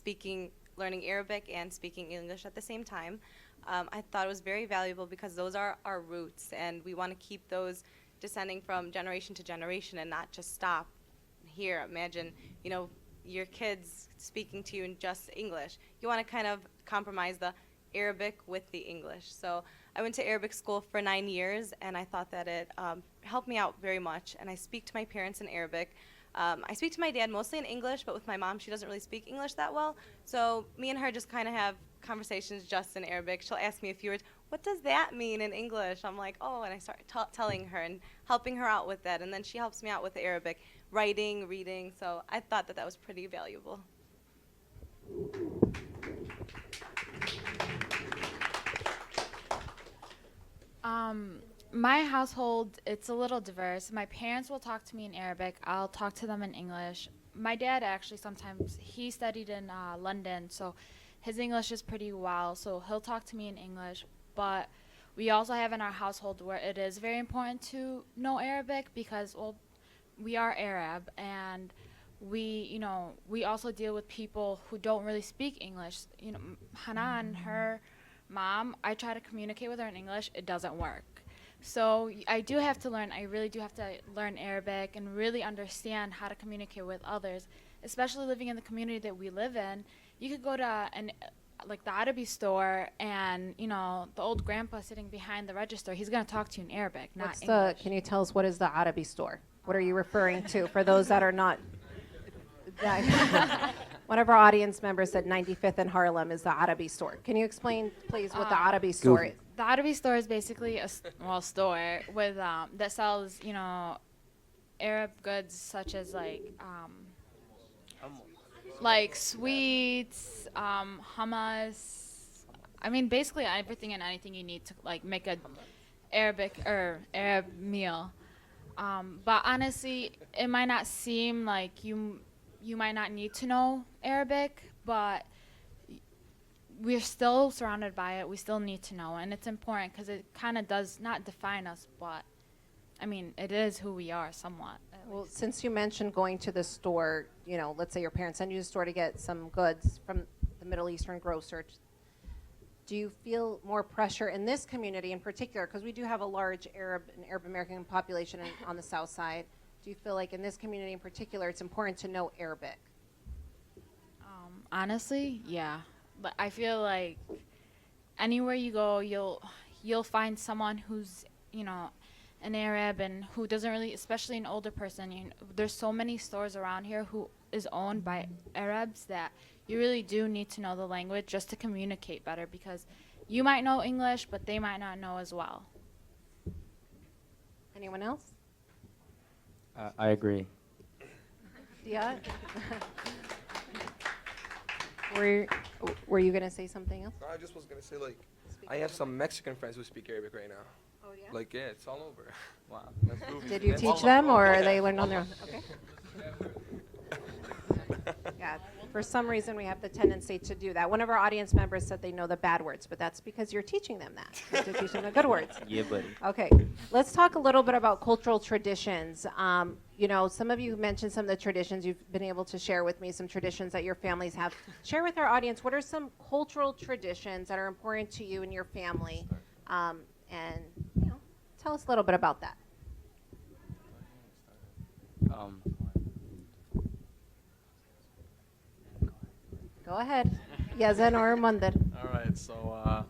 learning Arabic and speaking English at the same time. I thought it was very valuable because those are our roots, and we want to keep those descending from generation to generation and not just stop here. Imagine, your kids speaking to you in just English. You want to kind of compromise the Arabic with the English. So I went to Arabic school for 9 years, and I thought that it helped me out very much. And I speak to my parents in Arabic. I speak to my dad mostly in English, but with my mom, she doesn't really speak English that well. So me and her just kind of have conversations just in Arabic. She'll ask me a few words, what does that mean in English? I'm like, oh, and I start telling her and helping her out with that. And then she helps me out with the Arabic, writing, reading. So I thought that was pretty valuable. My household, it's a little diverse. My parents will talk to me in Arabic. I'll talk to them in English. My dad actually sometimes, he studied in London, so his English is pretty well, so he'll talk to me in English. But we also have in our household where it is very important to know Arabic because, well, we are Arab, and we also deal with people who don't really speak English. Hanan, her mom, I try to communicate with her in English, it doesn't work. So I really do have to learn Arabic and really understand how to communicate with others, especially living in the community that we live in. You could go to the Arabi store, and the old grandpa sitting behind the register, he's going to talk to you in Arabic, not English. Can you tell us what is the Arabi store? What are you referring to for those that are not? One of our audience members said 95th and Harlem is the Arabi store. Can you explain, please, what the Arabi store is? The Arabi store is basically a store with that sells, Arab goods such as like sweets, hummus. I mean, basically everything and anything you need to make a Arab meal. But honestly, it might not seem like you might not need to know Arabic, but we're still surrounded by it. We still need to know, and it's important because it kind of does not define us, but I mean, it is who we are somewhat. Well, since you mentioned going to the store, let's say your parents send you to the store to get some goods from the Middle Eastern grocer, do you feel more pressure in this community in particular, because we do have a large Arab American population on the south side? Do you feel like in this community in particular it's important to know Arabic? Honestly, yeah. But I feel like anywhere you go, you'll find someone who's, an Arab and who doesn't really, especially an older person. There's so many stores around here who is owned by Arabs that you really do need to know the language just to communicate better, because you might know English, but they might not know as well. Anyone else? I agree. Yeah. Were you going to say something else? No, I just was gonna say I have some Mexican friends who speak Arabic right now. Oh yeah. Yeah, it's all over. Wow. Did you teach them, or they learned on their own? Okay. Yeah. For some reason, we have the tendency to do that. One of our audience members said they know the bad words, but that's because you're teaching them that. You have to teach them the good words. Yeah, buddy. Okay, let's talk a little bit about cultural traditions. You know, some of you mentioned some of the traditions you've been able to share with me, some traditions that your families have. Share with our audience, what are some cultural traditions that are important to you and your family? And, you know, tell us a little bit about that. Go ahead. Yazan or Mandir. All right, so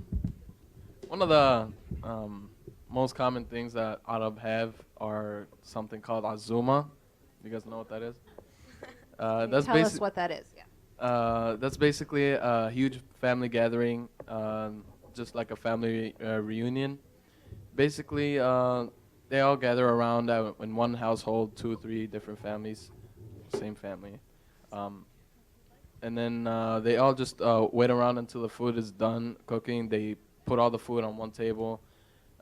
one of the most common things that Arab have are something called azuma. You guys know what that is? That's Tell us what that is. Yeah. That's basically a huge family gathering, just like a family reunion. Basically, they all gather around in one household, 2 or 3 different families, same family. And then they all just wait around until the food is done cooking. They put all the food on one table.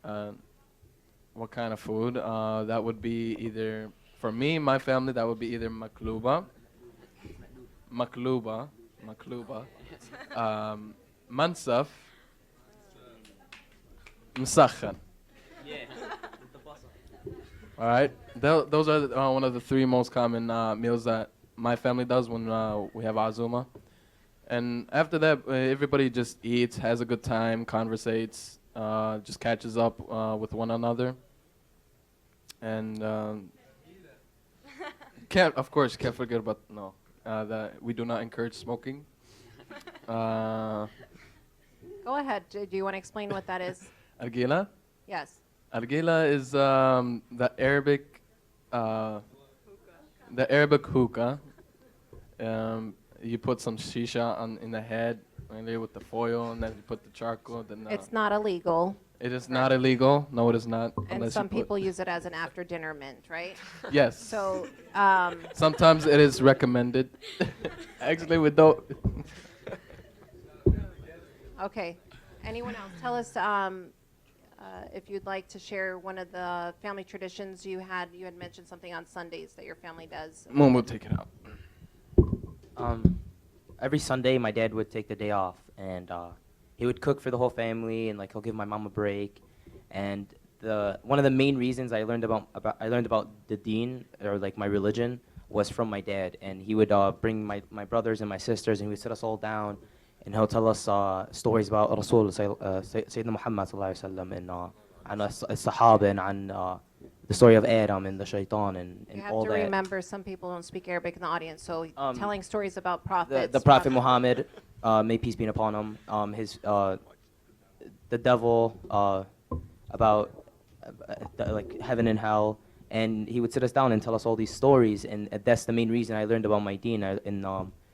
What kind of food? That would be either, for me, my family, that would be either makluba, mansaf, مسخن. All right, those are one of the 3 most common meals that my family does when we have azuma. And after that, everybody just eats, has a good time, conversates, just catches up with one another. And of course, can't forget about that we do not encourage smoking. Go ahead. Do you want to explain what that is? Argila? Yes. Argila is the Arabic hookah. You put some shisha in the head, with the foil, and then you put the charcoal. Then It's not illegal. It is not illegal. No, it is not. And some people use it as an after-dinner mint, right? Yes. So. Sometimes it is recommended. Actually, we don't. Okay. Anyone else? Tell us if you'd like to share one of the family traditions you had. You had mentioned something on Sundays that your family does. Mom will take it out. Every Sunday, my dad would take the day off, and he would cook for the whole family, and like he'll give my mom a break. And one of the main reasons I learned about the deen, or like my religion, was from my dad. And he would bring my brothers and my sisters, and he would sit us all down, and he'll tell us stories about Rasul Sayyidina Muhammad sallallahu alaihi wasallam, and as-sahaba, and on the story of Adam and the shaitan, and You have all to that. remember, some people don't speak Arabic in the audience, so telling stories about prophets. The Prophet Muhammad, may peace be upon him, the devil, about like heaven and hell, and he would sit us down and tell us all these stories, and that's the main reason I learned about my deen. And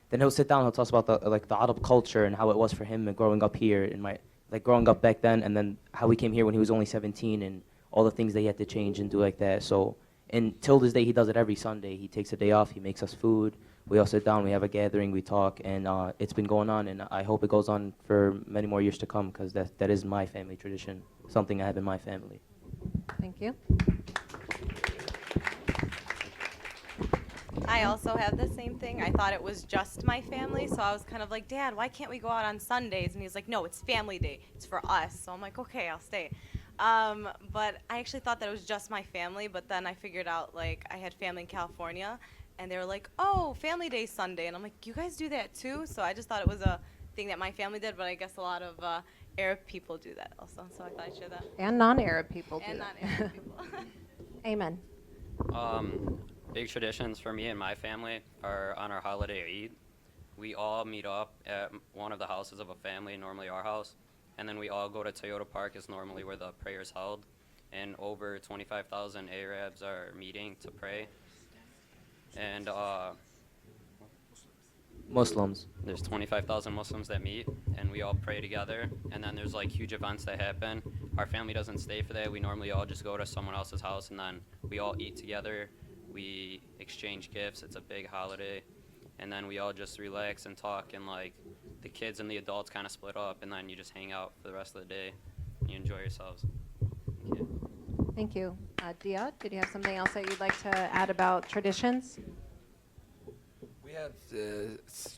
then he'll sit down, he'll tell us about the Arab culture and how it was for him growing up here, and growing up back then, and then how he came here when he was only 17, and all the things they had to change and do like that. So, and till this day, he does it every Sunday. He takes a day off, he makes us food, we all sit down, we have a gathering, we talk, and it's been going on, and I hope it goes on for many more years to come, because that is my family tradition, something I have in my family. Thank you. I also have the same thing. I thought it was just my family, so I was kind of like, Dad, why can't we go out on Sundays? And he's like, no, it's family day. It's for us. So I'm like, okay, I'll stay. But I actually thought that it was just my family, but then I figured out, like, I had family in California, and they were like, oh, family day Sunday. And I'm like, you guys do that too? So I just thought it was a thing that my family did, but I guess a lot of Arab people do that also. So I thought I'd share that. And non-Arab people do And that. non-Arab people. Amen. Big traditions for me and my family are on our holiday Eid. We all meet up at one of the houses of a family, normally our house, and then we all go to Toyota Park, is normally where the prayer is held, and over 25,000 Arabs are meeting to pray. And Muslims. there's 25,000 Muslims that meet, and we all pray together, and then there's like huge events that happen. Our family doesn't stay for that. We normally all just go to someone else's house, and then we all eat together. We exchange gifts. It's a big holiday, and then we all just relax and talk, and like the kids and the adults kind of split up, and then you just hang out for the rest of the day. And you enjoy yourselves. Thank you. Thank you. Dia, did you have something else that you'd like to add about traditions? We have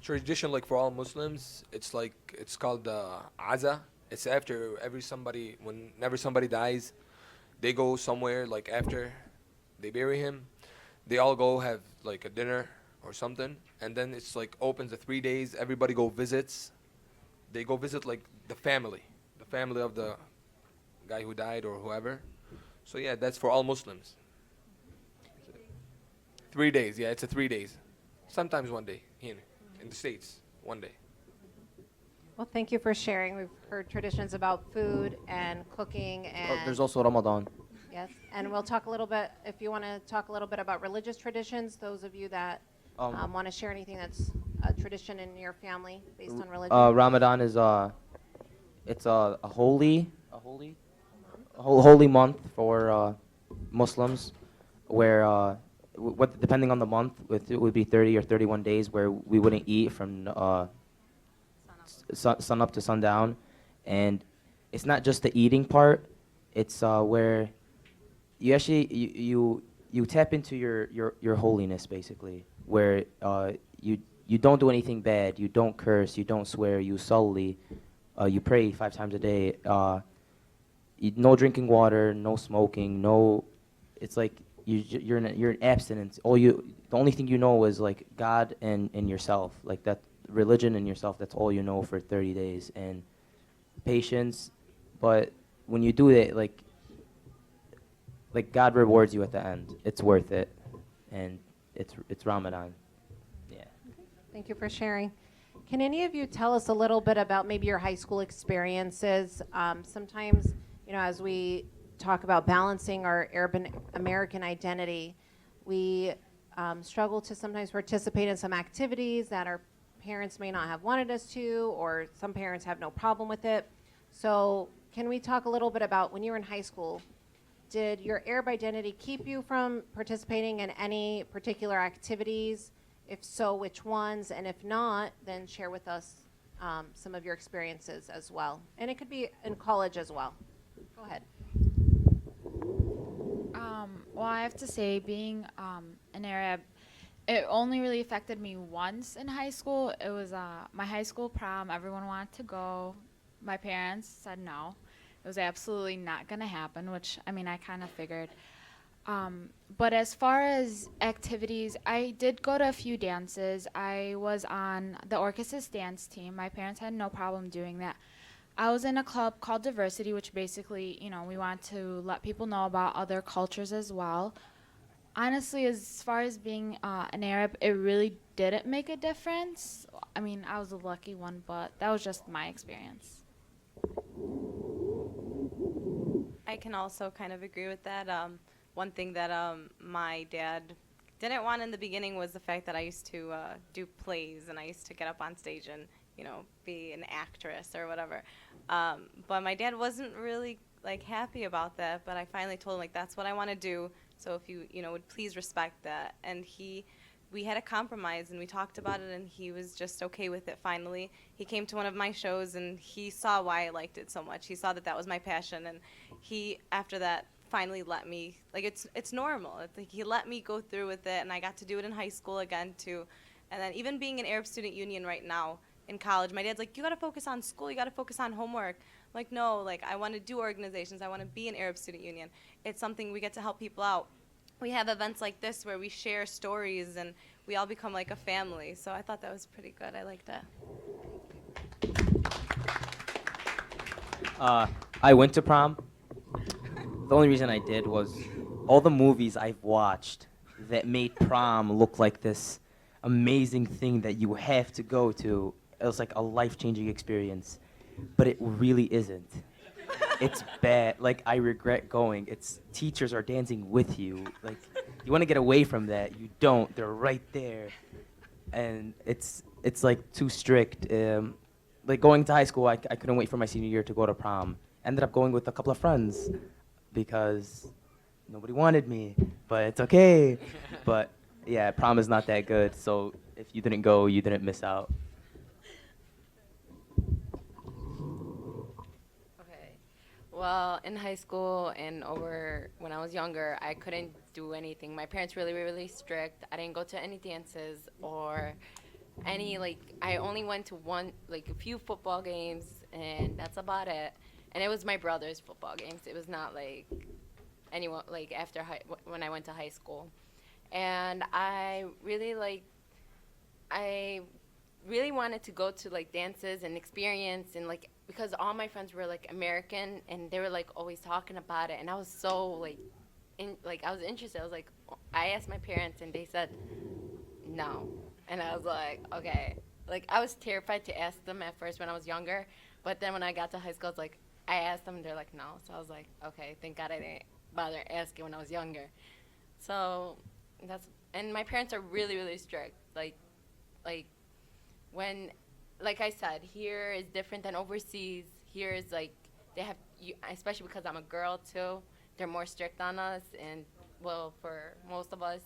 tradition like for all Muslims. It's called Aza. It's after whenever somebody dies, they go somewhere like after they bury him. They all go have like a dinner or something, and then it's like opens the 3 days. Everybody go visits. They go visit like the family of the guy who died or whoever. So yeah, that's for all Muslims. 3 days. Yeah, it's a 3 days. Sometimes one day here in the States, one day. Well, thank you for sharing. We've heard traditions about food and cooking and There's also Ramadan. yes, and we'll talk a little bit if you want to talk a little bit about religious traditions. Those of you that want to share anything that's a tradition in your family based on religion. Ramadan is it's a holy month for Muslims, where depending on the month, it would be 30 or 31 days where we wouldn't eat from sun up to sundown, and it's not just the eating part. It's where you actually you tap into your holiness, basically, where you don't do anything bad, you don't curse, you don't swear, you sully, you pray 5 times a day, no drinking water, no smoking, no. It's like you're in abstinence. The only thing you know is like God and yourself, like that religion and yourself. That's all you know for 30 days, and patience. But when you do it, like God rewards you at the end. It's worth it, and it's Ramadan. Yeah. Thank you for sharing. Can any of you tell us a little bit about maybe your high school experiences? Sometimes, as we talk about balancing our Arab American identity, we struggle to sometimes participate in some activities that our parents may not have wanted us to, or some parents have no problem with it. So can we talk a little bit about when you were in high school, did your Arab identity keep you from participating in any particular activities? If so, which ones? And if not, then share with us some of your experiences as well. And it could be in college as well. Go ahead. Well, I have to say, being an Arab, it only really affected me once in high school. It was my high school prom. Everyone wanted to go. My parents said no. It was absolutely not going to happen, which, I kind of figured. But as far as activities, I did go to a few dances. I was on the Orchesis dance team. My parents had no problem doing that. I was in a club called Diversity, which basically, we want to let people know about other cultures as well. Honestly, as far as being an Arab, it really didn't make a difference. I was a lucky one, but that was just my experience. I can also kind of agree with that. One thing that my dad didn't want in the beginning was the fact that I used to do plays, and I used to get up on stage and be an actress or whatever. But my dad wasn't really happy about that. But I finally told him that's what I want to do. So if you would please respect that. And we had a compromise, and we talked about it, and he was just okay with it. Finally, he came to one of my shows, and he saw why I liked it so much. He saw that was my passion, and he after that finally let me it's normal. He let me go through with it, and I got to do it in high school again too. And then even being in Arab Student Union right now in college, my dad's like, you got to focus on school, you got to focus on homework. I'm like, no, I want to do organizations, I want to be in Arab Student Union. It's something we get to help people out. We have events like this where we share stories, and we all become like a family. So I thought that was pretty good. I liked that. I went to prom. The only reason I did was all the movies I've watched that made prom look like this amazing thing that you have to go to. It was like a life-changing experience, but it really isn't. It's bad. I regret going. Teachers are dancing with you. You want to get away from that. You don't. They're right there, and it's too strict. Going to high school, I couldn't wait for my senior year to go to prom. Ended up going with a couple of friends because nobody wanted me, but it's okay. But yeah, prom is not that good. So if you didn't go, you didn't miss out. Well, in high school and when I was younger, I couldn't do anything. My parents really, really strict. I didn't go to any dances or any, like, I only went to a few football games, and that's about it. And it was my brother's football games. It was not like anyone, like when I went to high school. And I really wanted to go to like dances and experience, and like because all my friends were like American and they were like always talking about it, and I was so like I was interested. I was like, I asked my parents and they said no, and I was like, okay. Like I was terrified to ask them at first when I was younger, but then when I got to high school, I was like, I asked them and they're like no, so I was like, okay, thank God I didn't bother asking when I was younger. So and my parents are really, really strict. Like when, like I said, here is different than overseas. Here is like they have, especially because I'm a girl too. They're more strict on us, and well, for most of us,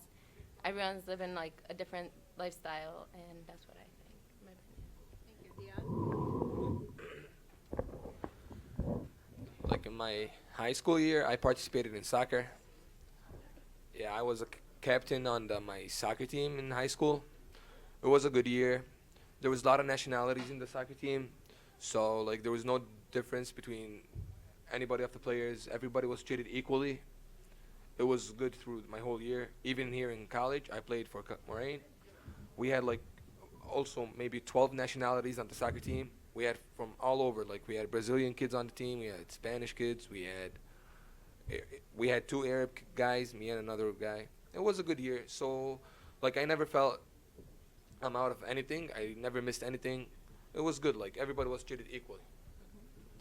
everyone's living like a different lifestyle, and that's what I think. In my opinion. Thank you, Dia. Like in my high school year, I participated in soccer. Yeah, I was a captain on my soccer team in high school. It was a good year. There was a lot of nationalities in the soccer team, so like there was no difference between anybody of the players. Everybody was treated equally. It was good through my whole year. Even here in college, I played for Moraine. We had like also maybe 12 nationalities on the soccer team. We had from all over. Like we had Brazilian kids on the team. We had Spanish kids. We had 2 Arab guys. Me and another guy. It was a good year. So like I never felt I'm out of anything. I never missed anything. It was good. Like everybody was treated equally.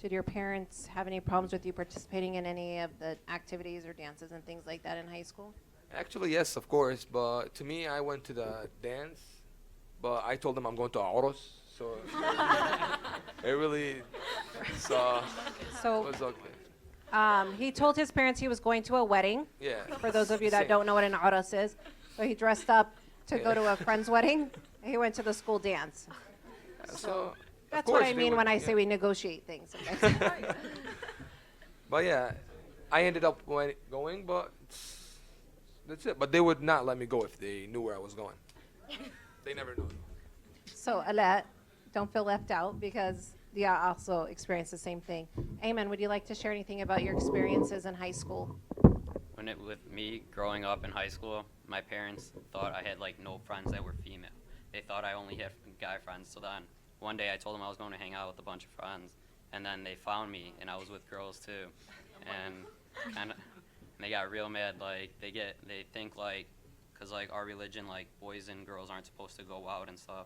Did your parents have any problems with you participating in any of the activities or dances and things like that in high school? Actually, yes, of course. But to me, I went to the dance, but I told them I'm going to Auros. So it really, so it was okay. He told his parents he was going to a wedding. Yeah. For those of you that don't know what an aros is, so he dressed up to go to a friend's wedding. And he went to the school dance. So That's what I mean when I say we negotiate things. But yeah, I ended up going, but that's it. But they would not let me go if they knew where I was going. They never knew. So Alette, don't feel left out because Dia also experienced the same thing. Ayman, would you like to share anything about your experiences in high school? With me growing up in high school, my parents thought I had like no friends that were female. They thought I only had guy friends. So then one day I told them I was going to hang out with a bunch of friends, and then they found me and I was with girls too, and they got real mad. Like they think like, cause like our religion, like boys and girls aren't supposed to go out and stuff,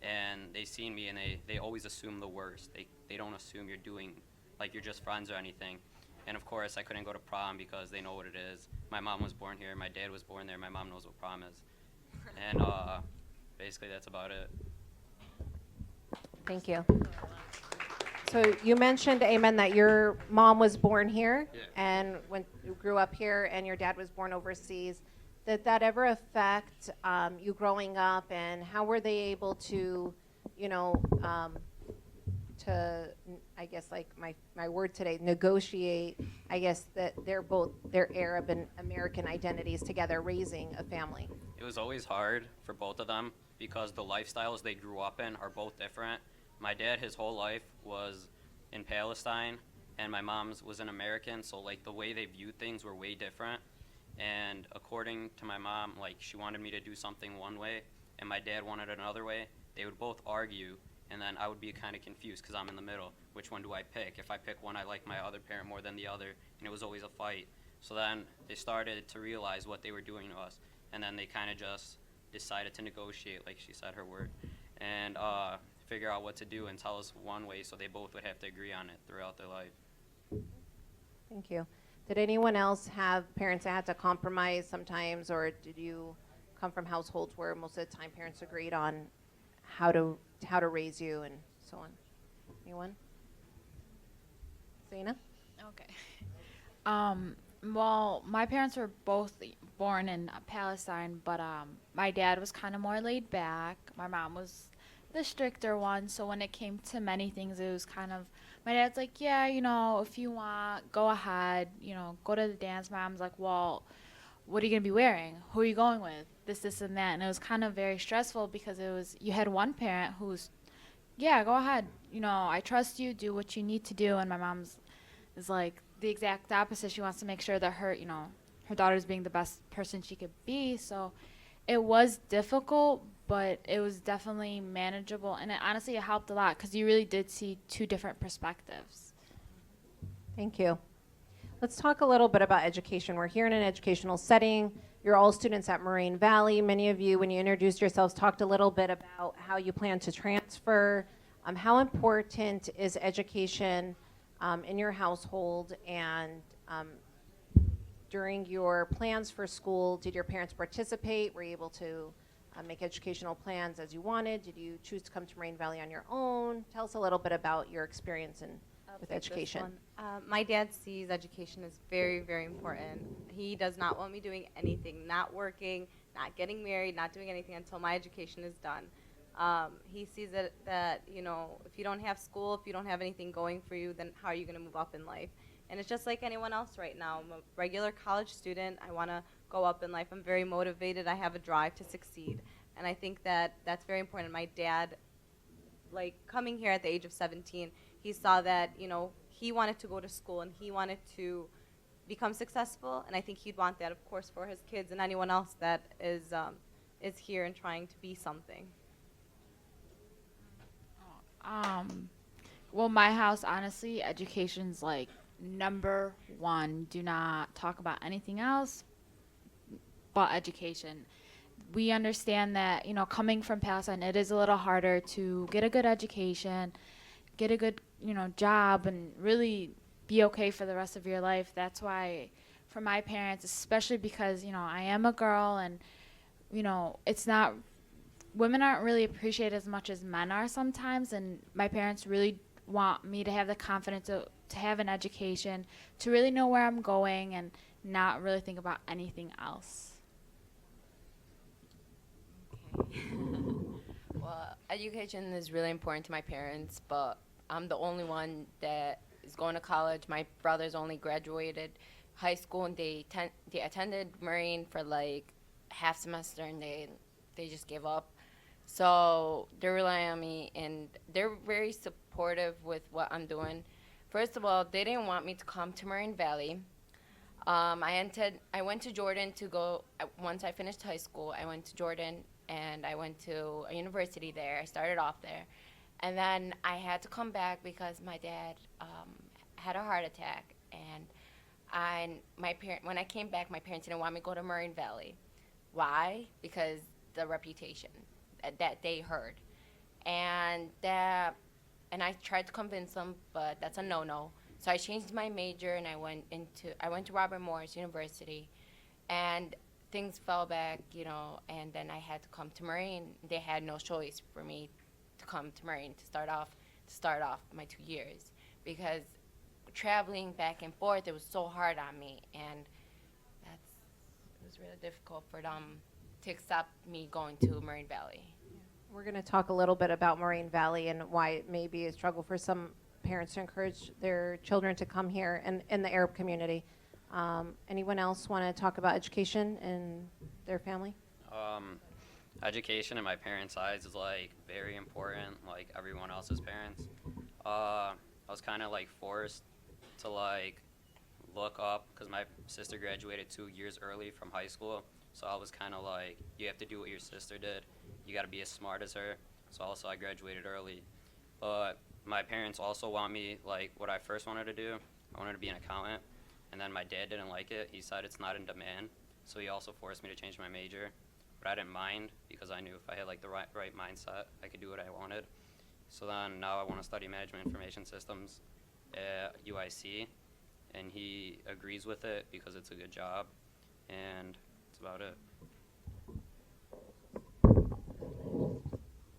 and they seen me and they always assume the worst. They don't assume you're doing like you're just friends or anything. And of course, I couldn't go to prom because they know what it is. My mom was born here. My dad was born there. My mom knows what prom is. And basically, that's about it. Thank you. So you mentioned, Ayman, that your mom was born here and when you grew up here, and your dad was born overseas. Did that ever affect you growing up, and how were they able to, I guess like my word today, negotiate, I guess that their Arab and American identities together, raising a family? It was always hard for both of them because the lifestyles they grew up in are both different. My dad, his whole life was in Palestine, and my mom's was an American, so like the way they viewed things were way different. And according to my mom, like she wanted me to do something one way, and my dad wanted it another way. They would both argue, and then I would be kind of confused because I'm in the middle. Which one do I pick? If I pick one, I like my other parent more than the other, and it was always a fight. So then they started to realize what they were doing to us, and then they kind of just decided to negotiate, like she said her word, and figure out what to do and tell us one way so they both would have to agree on it throughout their life. Thank you. Did anyone else have parents that had to compromise sometimes, or did you come from households where most of the time parents agreed on how to raise you and so on? Anyone? Zaina? Okay. Well, my parents were both born in Palestine, but my dad was kind of more laid back. My mom was the stricter one, so when it came to many things, it was kind of, my dad's like, yeah, if you want, go ahead, go to the dance. Mom's like, well, what are you going to be wearing? Who are you going with? This, and that. And it was kind of very stressful because you had one parent who's, yeah, go ahead. I trust you. Do what you need to do. And my mom's is like the exact opposite. She wants to make sure that her daughter's being the best person she could be. So it was difficult, but it was definitely manageable. And honestly, it helped a lot because you really did see two different perspectives. Thank you. Let's talk a little bit about education. We're here in an educational setting. You're all students at Moraine Valley. Many of you, when you introduced yourselves, talked a little bit about how you plan to transfer. How important is education in your household? And during your plans for school, did your parents participate? Were you able to make educational plans as you wanted? Did you choose to come to Moraine Valley on your own? Tell us a little bit about your experience with education. My dad sees education as very, very important. He does not want me doing anything, not working, not getting married, not doing anything until my education is done. He sees it that, if you don't have school, if you don't have anything going for you, then how are you going to move up in life? And it's just like anyone else right now. I'm a regular college student. I want to go up in life. I'm very motivated. I have a drive to succeed. And I think that that's very important. My dad, coming here at the age of 17, he saw that, he wanted to go to school and he wanted to become successful. And I think he'd want that, of course, for his kids and anyone else that is here and trying to be something. Well, my house, honestly, education's number one. Do not talk about anything else but education. We understand that, coming from Palestine, it is a little harder to get a good education, get a good, job, and really be okay for the rest of your life. That's why, for my parents, especially because, I am a girl and, it's not, women aren't really appreciated as much as men are sometimes, and my parents really want me to have the confidence to have an education, to really know where I'm going and not really think about anything else. Okay. Well, education is really important to my parents, but I'm the only one that is going to college. My brothers only graduated high school, and they attended Moraine for half semester, and they just gave up. So they're relying on me, and they're very supportive with what I'm doing. First of all, they didn't want me to come to Moraine Valley. I went to Jordan to go, once I finished high school, I went to Jordan, and I went to a university there. I started off there. And then I had to come back because my dad had a heart attack. And when I came back, my parents didn't want me to go to Moraine Valley. Why? Because the reputation that they heard. And I tried to convince them, but that's a no-no. So I changed my major, and I went to Robert Morris University, and things fell back, and then I had to come to Moraine. They had no choice for me to come to Moraine to start off my 2 years, because traveling back and forth, it was so hard on me, and it was really difficult for them to accept me going to Moraine Valley. We're going to talk a little bit about Moraine Valley and why it may be a struggle for some parents to encourage their children to come here in the Arab community. Anyone else want to talk about education in their family? Education in my parents' eyes is very important, like everyone else's parents. I was kind of forced to look up because my sister graduated 2 years early from high school. So I was kind of you have to do what your sister did. You got to be as smart as her. So also I graduated early. But my parents also want me, what I first wanted to do, I wanted to be an accountant. And then my dad didn't like it. He said it's not in demand. So he also forced me to change my major. But I didn't mind because I knew if I had the right mindset, I could do what I wanted. So then now I want to study management information systems at UIC. And he agrees with it because it's a good job. And that's about it.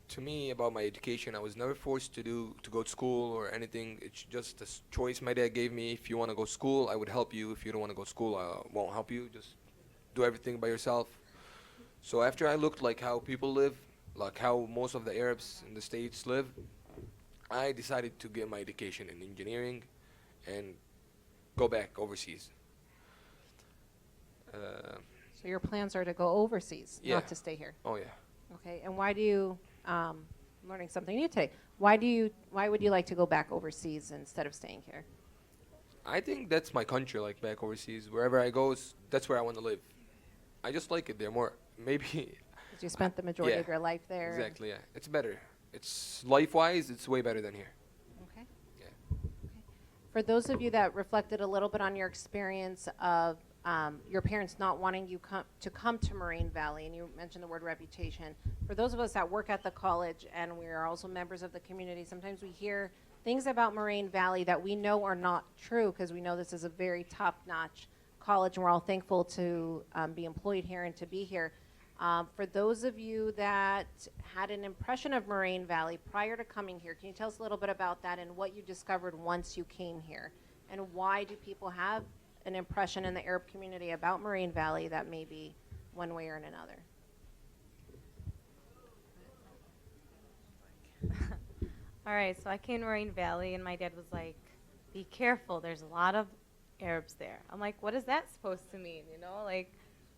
To me, about my education, I was never forced to go to school or anything. It's just a choice my dad gave me. If you want to go to school, I would help you. If you don't want to go to school, I won't help you. Just do everything by yourself. So after I looked how people live, how most of the Arabs in the States live, I decided to get my education in engineering and go back overseas. So your plans are to go overseas, Yeah. not to stay here. Oh yeah. Okay, and why do you, I'm learning something new today. Why would you like to go back overseas instead of staying here? I think that's my country, like back overseas. Wherever I go, that's where I want to live. I just like it there more. Maybe. 'Cause you spent the majority Yeah, of your life there. and- Exactly. Yeah. It's better. It's life-wise, it's way better than here. Okay. Yeah. Okay. For those of you that reflected a little bit on your experience of your parents not wanting you to come to Moraine Valley, and you mentioned the word reputation. For those of us that work at the college and we are also members of the community, sometimes we hear things about Moraine Valley that we know are not true because we know this is a very top-notch college and we're all thankful to be employed here and to be here. For those of you that had an impression of Moraine Valley prior to coming here, can you tell us a little bit about that and what you discovered once you came here? And why do people have an impression in the Arab community about Moraine Valley that may be one way or another? All right, so I came to Moraine Valley, and my dad was like, "Be careful. There's a lot of Arabs there." I'm like, "What is that supposed to mean? You know, like,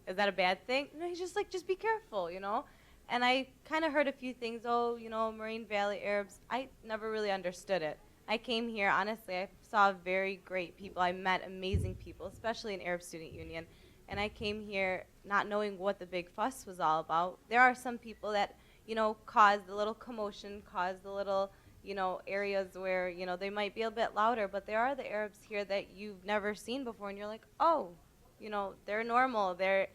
is that a bad thing?" No, he's just like, "Just be careful," you know. And I kind of heard a few things. Oh, you know, Moraine Valley Arabs. I never really understood it. I came here, honestly, I saw very great people. I met amazing people, especially in Arab Student Union. And I came here not knowing what the big fuss was all about. There are some people that, you know, caused a little commotion, caused a little, you know, areas where, you know, they might be a bit louder. But there are the Arabs here that you've never seen before, and you're like, oh, you know, they're normal. They're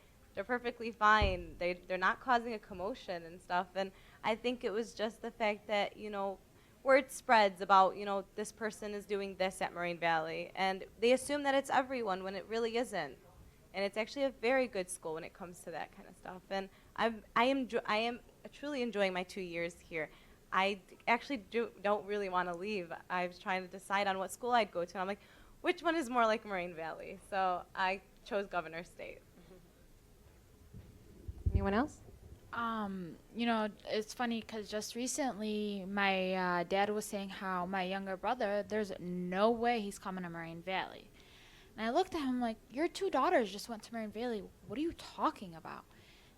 perfectly fine. They're not causing a commotion and stuff. And I think it was just the fact that, you know, word spreads about, you know, this person is doing this at Moraine Valley, and they assume that it's everyone when it really isn't. And it's actually a very good school when it comes to that kind of stuff. And I am truly enjoying my 2 years here. I actually don't really want to leave. I was trying to decide on what school I'd go to, and I'm like, which one is more like Moraine Valley? So I chose Governor State. Anyone else? You know, it's funny because just recently my dad was saying how my younger brother, there's no way he's coming to Moraine Valley. And I looked at him like, your 2 daughters just went to Moraine Valley. What are you talking about?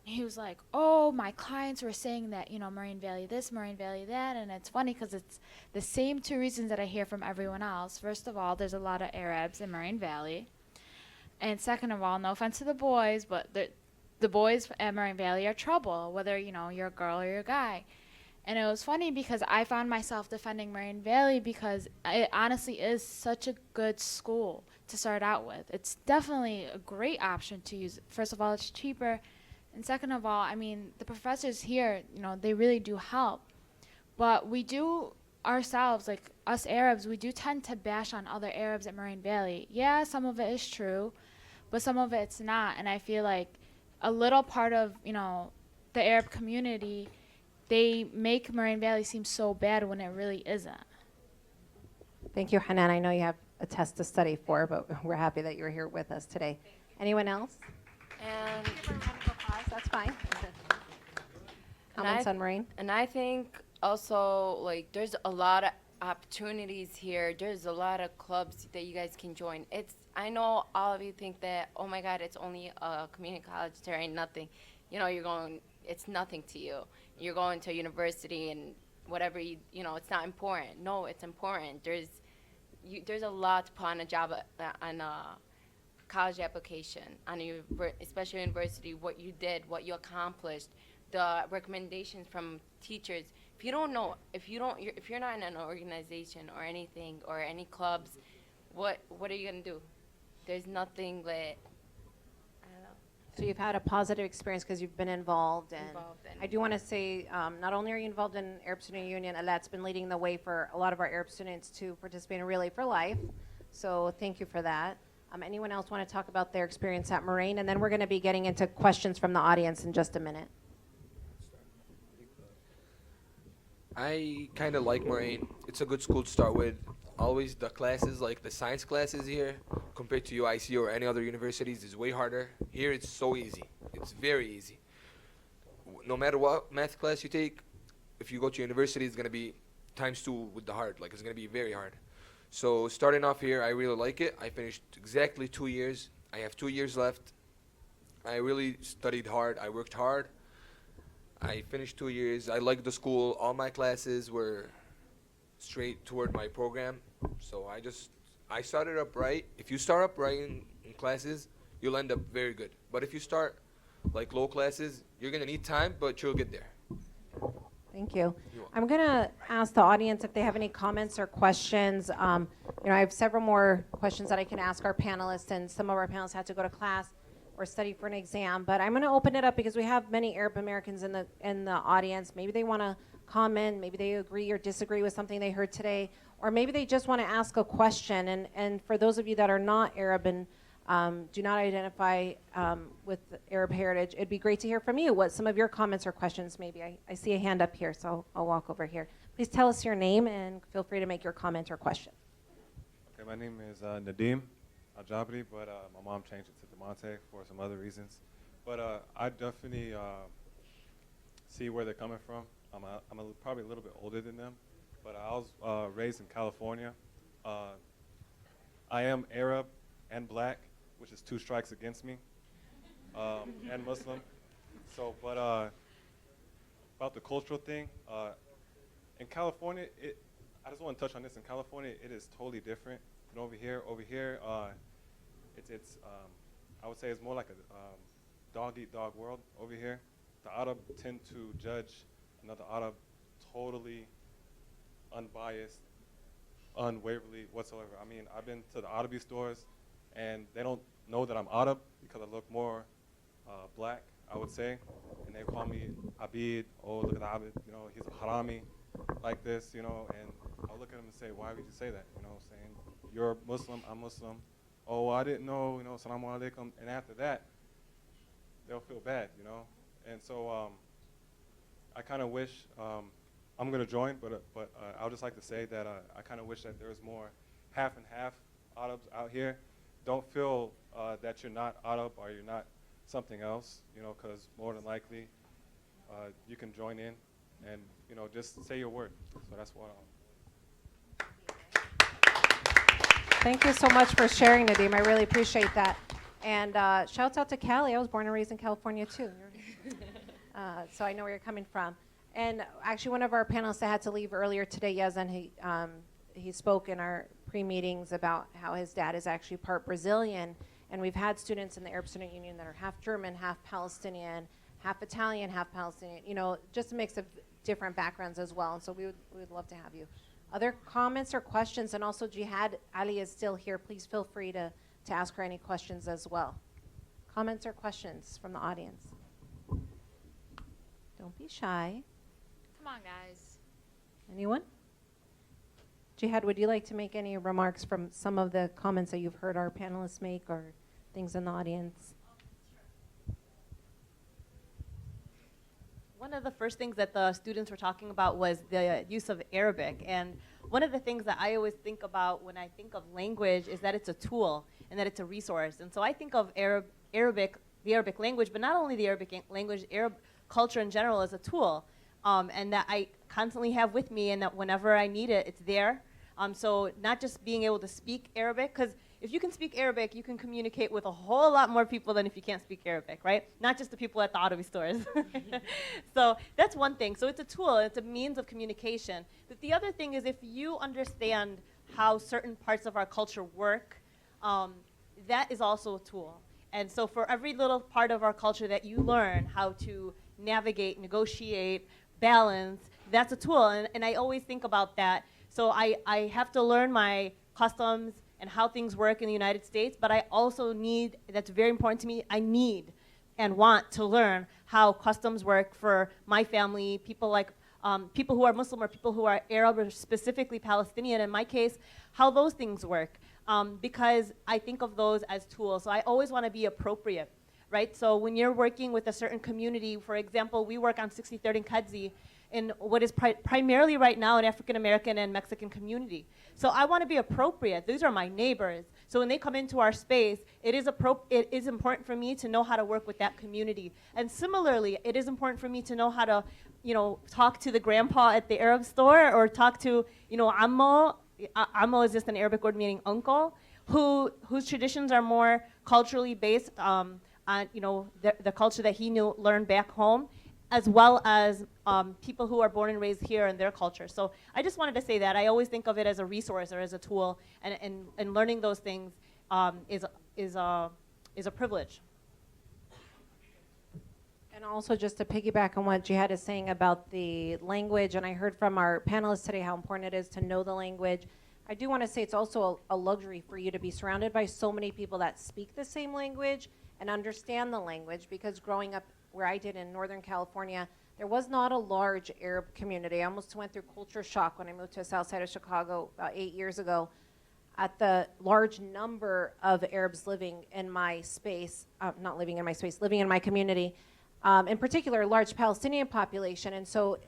And he was like, oh, my clients were saying that, you know, Moraine Valley this, Moraine Valley that. And it's funny because it's the same 2 reasons that I hear from everyone else. First of all, there's a lot of Arabs in Moraine Valley. And second of all, no offense to the boys, but the boys at Moraine Valley are trouble, whether, you know, you're a girl or you're a guy. And it was funny because I found myself defending Moraine Valley because it honestly is such a good school to start out with. It's definitely a great option to use. First of all, it's cheaper. And second of all, I mean, the professors here, you know, they really do help. But we do ourselves, like us Arabs, we do tend to bash on other Arabs at Moraine Valley. Yeah, some of it is true, but some of it's not. And I feel like a little part of, you know, the Arab community, they make Moraine Valley seem so bad when it really isn't. Thank you, Hanan. I know you have a test to study for, but we're happy that you're here with us today. Anyone else? And That's fine. And Comments on Moraine? And I think also, like, there's a lot of opportunities here. There's a lot of clubs that you guys can join. I know all of you think that, oh my God, it's only a community college. There ain't nothing. You know, it's nothing to you. You're going to university and whatever, you know, it's not important. No, it's important. There's a lot to put on a job, on a college application, especially university, what you did, what you accomplished, the recommendations from teachers. If you're not in an organization or anything or any clubs, what are you gonna do? There's nothing that, I don't know. So you've had a positive experience because you've been involved. And I do want to say, not only are you involved in Arab Student Union, Alat's been leading the way for a lot of our Arab students to participate in Relay for Life. So thank you for that. Anyone else want to talk about their experience at Moraine? And then we're going to be getting into questions from the audience in just a minute. I kind of like Moraine. It's a good school to start with. Always the classes, like the science classes here, compared to UIC or any other universities, is way harder. Here it's so easy. It's very easy. No matter what math class you take, if you go to university, it's going to be ×2 with the hard. Like, it's going to be very hard. So starting off here, I really like it. I finished exactly 2 years. I have 2 years left. I really studied hard. I worked hard. I finished 2 years. I liked the school. All my classes were straight toward my program. So I started up right. If you start up right in classes, you'll end up very good. But if you start like low classes, you're gonna need time, but you'll get there. Thank you. You're welcome. I'm going to ask the audience if they have any comments or questions. I have several more questions that I can ask our panelists, and some of our panelists had to go to class or study for an exam. But I'm going to open it up because we have many Arab Americans in the audience. Maybe they want to comment, maybe they agree or disagree with something they heard today, or maybe they just want to ask a question. And for those of you that are not Arab and do not identify with Arab heritage, it'd be great to hear from you what some of your comments or questions maybe. I see a hand up here, so I'll walk over here. Please tell us your name and feel free to make your comment or question. Okay, my name is Nadim Al-Jabri, but my mom changed it to Demonte for some other reasons. But I definitely see where they're coming from. I'm probably a little bit older than them, but I was raised in California. I am Arab and black, which is 2 strikes against me, and Muslim. So, but about the cultural thing, in California, I just want to touch on this. In California, it is totally different than over here. Over here, it's I would say it's more like a dog-eat-dog world over here. The Arab tend to judge another Arab totally unbiased, unwaverly whatsoever. I mean, I've been to the Arabi stores, and they don't know that I'm Arab because I look more black, I would say. And they call me Abid, oh, look at Abid, he's a harami, like this, and I'll look at them and say, why would you say that? Saying, you're Muslim, I'm Muslim. Oh, I didn't know, Assalamu alaikum. And after that, they'll feel bad, And so I kind of wish, I'm going to join, but I would just like to say that I kind of wish that there was more half and half Arabs out here. Don't feel that you're not Arab or you're not something else, because more than likely you can join in and, just say your word. So that's what Thank you so much for sharing, Nadim. I really appreciate that. And shouts out to Cali. I was born and raised in California, too. So I know where you're coming from. And actually, one of our panelists that had to leave earlier today, Yazan, he spoke in our pre-meetings about how his dad is actually part Brazilian. And we've had students in the Arab Student Union that are half German, half Palestinian, half Italian, half Palestinian, just a mix of different backgrounds as well. And so we would love to have you. Other comments or questions? And also, Jihad Ali is still here. Please feel free to ask her any questions as well. Comments or questions from the audience? Don't be shy. Come on, guys. Anyone? Jihad, would you like to make any remarks from some of the comments that you've heard our panelists make or things in the audience? One of the first things that the students were talking about was the use of Arabic. And one of the things that I always think about when I think of language is that it's a tool and that it's a resource. And so I think of the Arabic language, but not only the Arabic language, Arab culture in general as a tool. And that I constantly have with me, and that whenever I need it, it's there. So not just being able to speak Arabic, because if you can speak Arabic, you can communicate with a whole lot more people than if you can't speak Arabic, right? Not just the people at the Arabi stores. So that's one thing. So it's a tool, it's a means of communication. But the other thing is, if you understand how certain parts of our culture work, that is also a tool. And so for every little part of our culture that you learn how to navigate, negotiate, balance, that's a tool. And I always think about that. So I have to learn my customs and how things work in the United States, but I also need, that's very important to me, I need and want to learn how customs work for my family, people like people who are Muslim or people who are Arab or specifically Palestinian, in my case, how those things work, because I think of those as tools. So I always want to be appropriate, right? So when you're working with a certain community, for example, we work on 63rd and Kedzie, in what is primarily right now an African American and Mexican community. So I want to be appropriate. These are my neighbors. So when they come into our space, it is important for me to know how to work with that community. And similarly, it is important for me to know how to, talk to the grandpa at the Arab store, or talk to, Ammo. Ammo is just an Arabic word meaning uncle, whose traditions are more culturally based. on, the culture that he learned back home, as well as people who are born and raised here and their culture. So I just wanted to say that. I always think of it as a resource or as a tool, and learning those things is a privilege. And also just to piggyback on what Jihad is saying about the language, and I heard from our panelists today how important it is to know the language. I do want to say it's also a luxury for you to be surrounded by so many people that speak the same language and understand the language, because growing up where I did in Northern California, there was not a large Arab community. I almost went through culture shock when I moved to the south side of Chicago about 8 years ago at the large number of Arabs living in my space, living in my community. In particular, a large Palestinian population. And so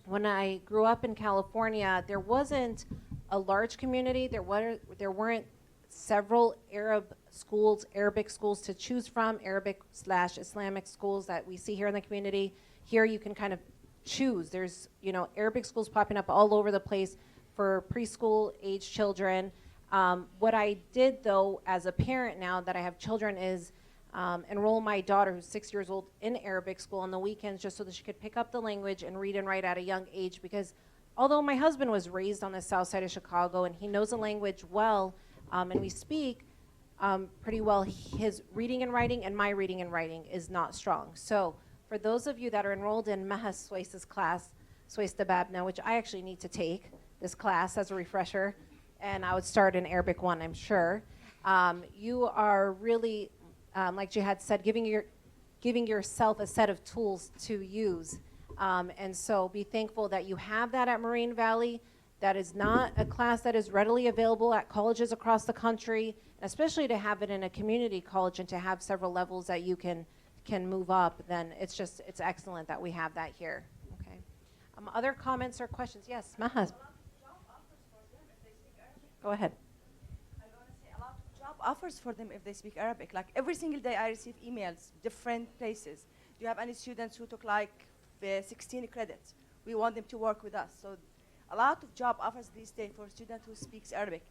when I grew up in California, there wasn't a large community. There weren't several Arabic schools to choose from, Arabic/Islamic schools that we see here in the community. Here you can kind of choose. There's Arabic schools popping up all over the place for preschool age children. What I did though as a parent now that I have children is enroll my daughter, who's 6 years old, in Arabic school on the weekends, just so that she could pick up the language and read and write at a young age. Because although my husband was raised on the south side of Chicago and he knows the language well, and we speak pretty well, his reading and writing and my reading and writing is not strong. So for those of you that are enrolled in Maha Suwais's class, Suwais Dababna, which I actually need to take this class as a refresher, and I would start in Arabic 1, I'm sure, you are really like Jihad said, giving yourself a set of tools to use. And so be thankful that you have that at Moraine Valley. That is not a class that is readily available at colleges across the country, especially to have it in a community college and to have several levels that you can move up. Then it's excellent that we have that here. Okay. Other comments or questions? Yes, Mahaz. Go ahead. Offers for them if they speak Arabic. Like every single day I receive emails, different places. Do you have any students who took like 16 credits? We want them to work with us. So a lot of job offers these days for a student who speaks Arabic.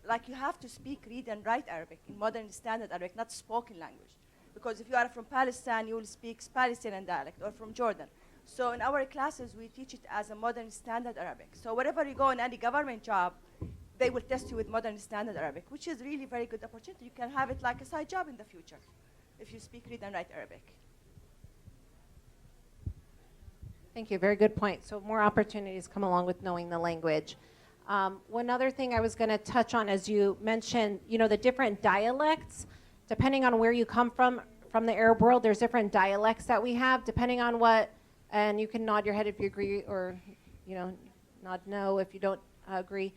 Like you have to speak, read, and write Arabic in modern standard Arabic, not spoken language. Because if you are from Palestine, you will speak Palestinian dialect, or from Jordan. So in our classes, we teach it as a modern standard Arabic. So wherever you go in any government job, they will test you with modern standard Arabic, which is really very good opportunity. You can have it like a side job in the future if you speak, read, and write Arabic. Thank you. Very good point. So more opportunities come along with knowing the language. One other thing I was going to touch on, as you mentioned, the different dialects, depending on where you come from the Arab world, there's different dialects that we have, depending on what, and you can nod your head if you agree, or nod no if you don't agree.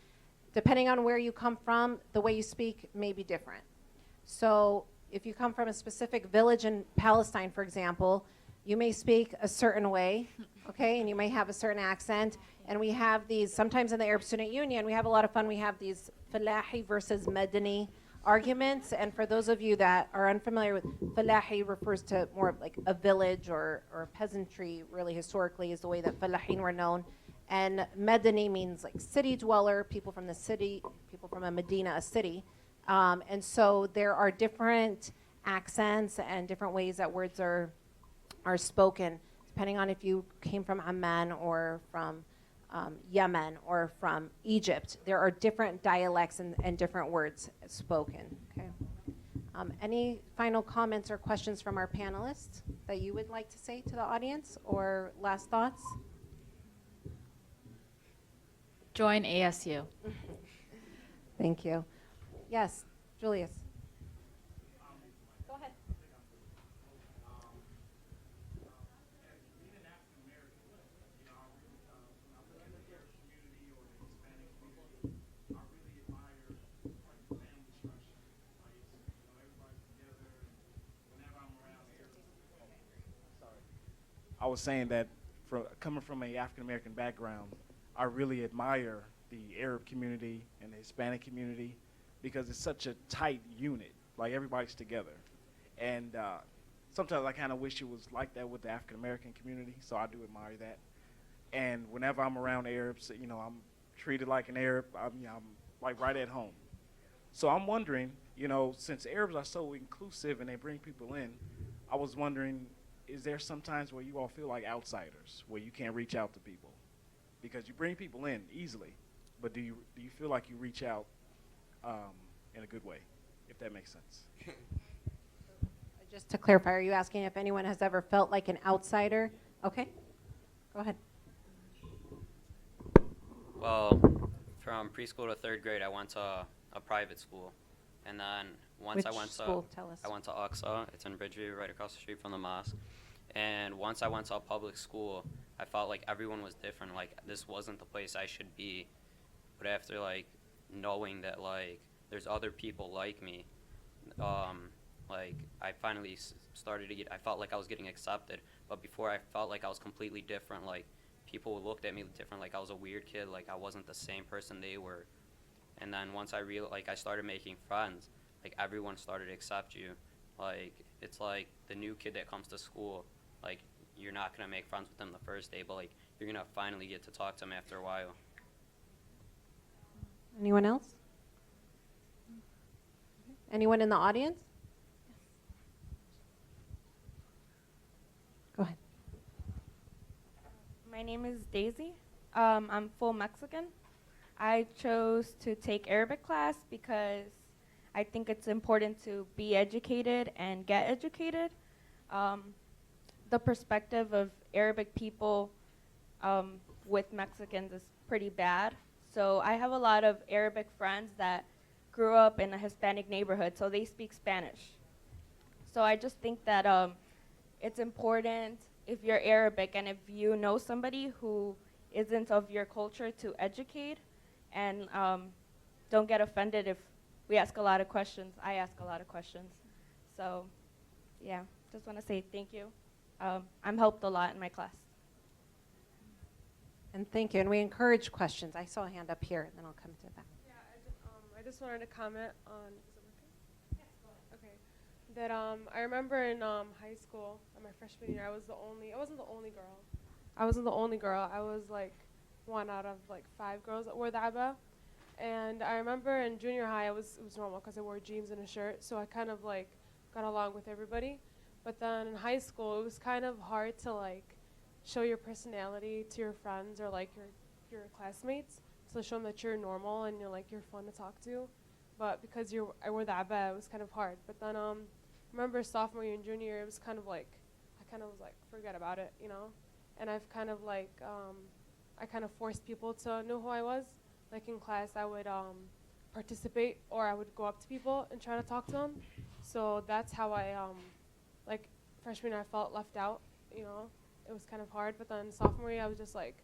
Depending on where you come from, the way you speak may be different. So if you come from a specific village in Palestine, for example, you may speak a certain way, okay, and you may have a certain accent. And we have these, sometimes in the Arab Student Union, we have a lot of fun. We have these Falahi versus Madani arguments. And for those of you that are unfamiliar with, Falahi refers to more of like a village or peasantry, really historically is the way that Falahin were known. And Madani means like city dweller, people from the city, people from a Medina, a city. And so there are different accents and different ways that words are spoken, depending on if you came from Amman or from Yemen or from Egypt. There are different dialects and different words spoken. Okay. Any final comments or questions from our panelists that you would like to say to the audience, or last thoughts? Join ASU. Thank you. Yes, Julius. Go ahead. I was saying that coming from an African American background, I really admire the Arab community and the Hispanic community because it's such a tight unit. Like everybody's together. And sometimes I kind of wish it was like that with the African American community, so I do admire that. And whenever I'm around Arabs, I'm treated like an Arab. I'm like right at home. So I'm wondering You know, since Arabs are so inclusive and they bring people in, I was wondering, is there some times where you all feel like outsiders, where you can't reach out to people? Because you bring people in easily, but do you feel like you reach out in a good way, if that makes sense? Just to clarify, are you asking if anyone has ever felt like an outsider? Okay, go ahead. Well, from preschool to third grade, I went to a private school, and then once Which I went school? Tell us. I went to Aqsa. It's in Bridgeview, right across the street from the mosque. And once I went to a public school, I felt like everyone was different. Like this wasn't the place I should be. But after like knowing that like there's other people like me, like I finally started to get. I felt like I was getting accepted. But before I felt like I was completely different. Like people looked at me different. Like I was a weird kid. Like I wasn't the same person they were. And then once I I started making friends. Like everyone started to accept you. Like it's like the new kid that comes to school. Like you're not gonna make friends with them the first day, but like you're gonna finally get to talk to them after a while. Anyone else? Anyone in the audience? Go ahead. My name is Daisy. I'm full Mexican. I chose to take Arabic class because I think it's important to be educated and get educated. The perspective of Arabic people with Mexicans is pretty bad. So I have a lot of Arabic friends that grew up in a Hispanic neighborhood, so they speak Spanish. So I just think that it's important if you're Arabic and if you know somebody who isn't of your culture to educate, and don't get offended if we ask a lot of questions. I ask a lot of questions. So yeah, just want to say thank you. I'm helped a lot in my class. And thank you. And we encourage questions. I saw a hand up here, and then I'll come to that. Yeah, I just wanted to comment on. Is it working? Yes, go ahead. Okay. That I remember in high school, in my freshman year, I wasn't the only girl. I wasn't the only girl. I was like one out of like 5 girls that wore the abba. And I remember in junior high, it was normal because I wore jeans and a shirt, so I kind of like got along with everybody. But then in high school, it was kind of hard to like show your personality to your friends or like your classmates, to show them that you're normal and you're fun to talk to. But because I wore the abba, it was kind of hard. But then I remember sophomore year and junior year, it was kind of like I kind of was like forget about it, And I've kind of like I kind of forced people to know who I was. Like in class, I would participate, or I would go up to people and try to talk to them. So that's how I, like freshman year, I felt left out. It was kind of hard. But then sophomore year, I was just like,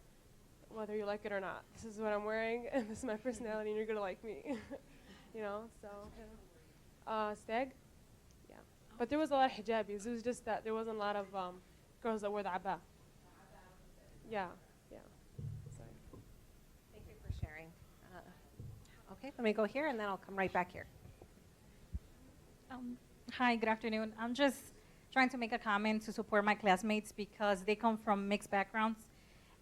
whether you like it or not, this is what I'm wearing, and this is my personality, and you're gonna like me. So yeah. Stag, yeah. But there was a lot of hijabis. It was just that there wasn't a lot of girls that wore the abba. Yeah. Thank you for sharing. Okay, let me go here, and then I'll come right back here. Hi, good afternoon. I'm just trying to make a comment to support my classmates because they come from mixed backgrounds.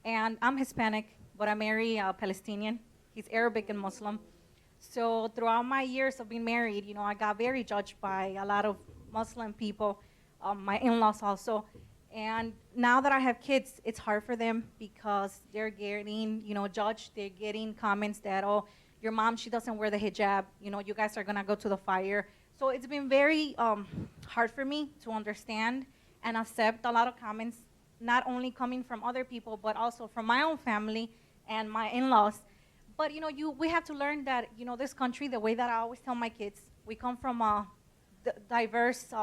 And I'm Hispanic, but I marry a Palestinian. He's Arabic and Muslim. So throughout my years of being married, I got very judged by a lot of Muslim people, my in-laws also. And now that I have kids, it's hard for them because they're getting, judged. They're getting comments that, oh, your mom, she doesn't wear the hijab. You guys are gonna go to the fire. So it's been very hard for me to understand and accept a lot of comments, not only coming from other people, but also from my own family and my in-laws. But we have to learn that this country, the way that I always tell my kids, we come from diverse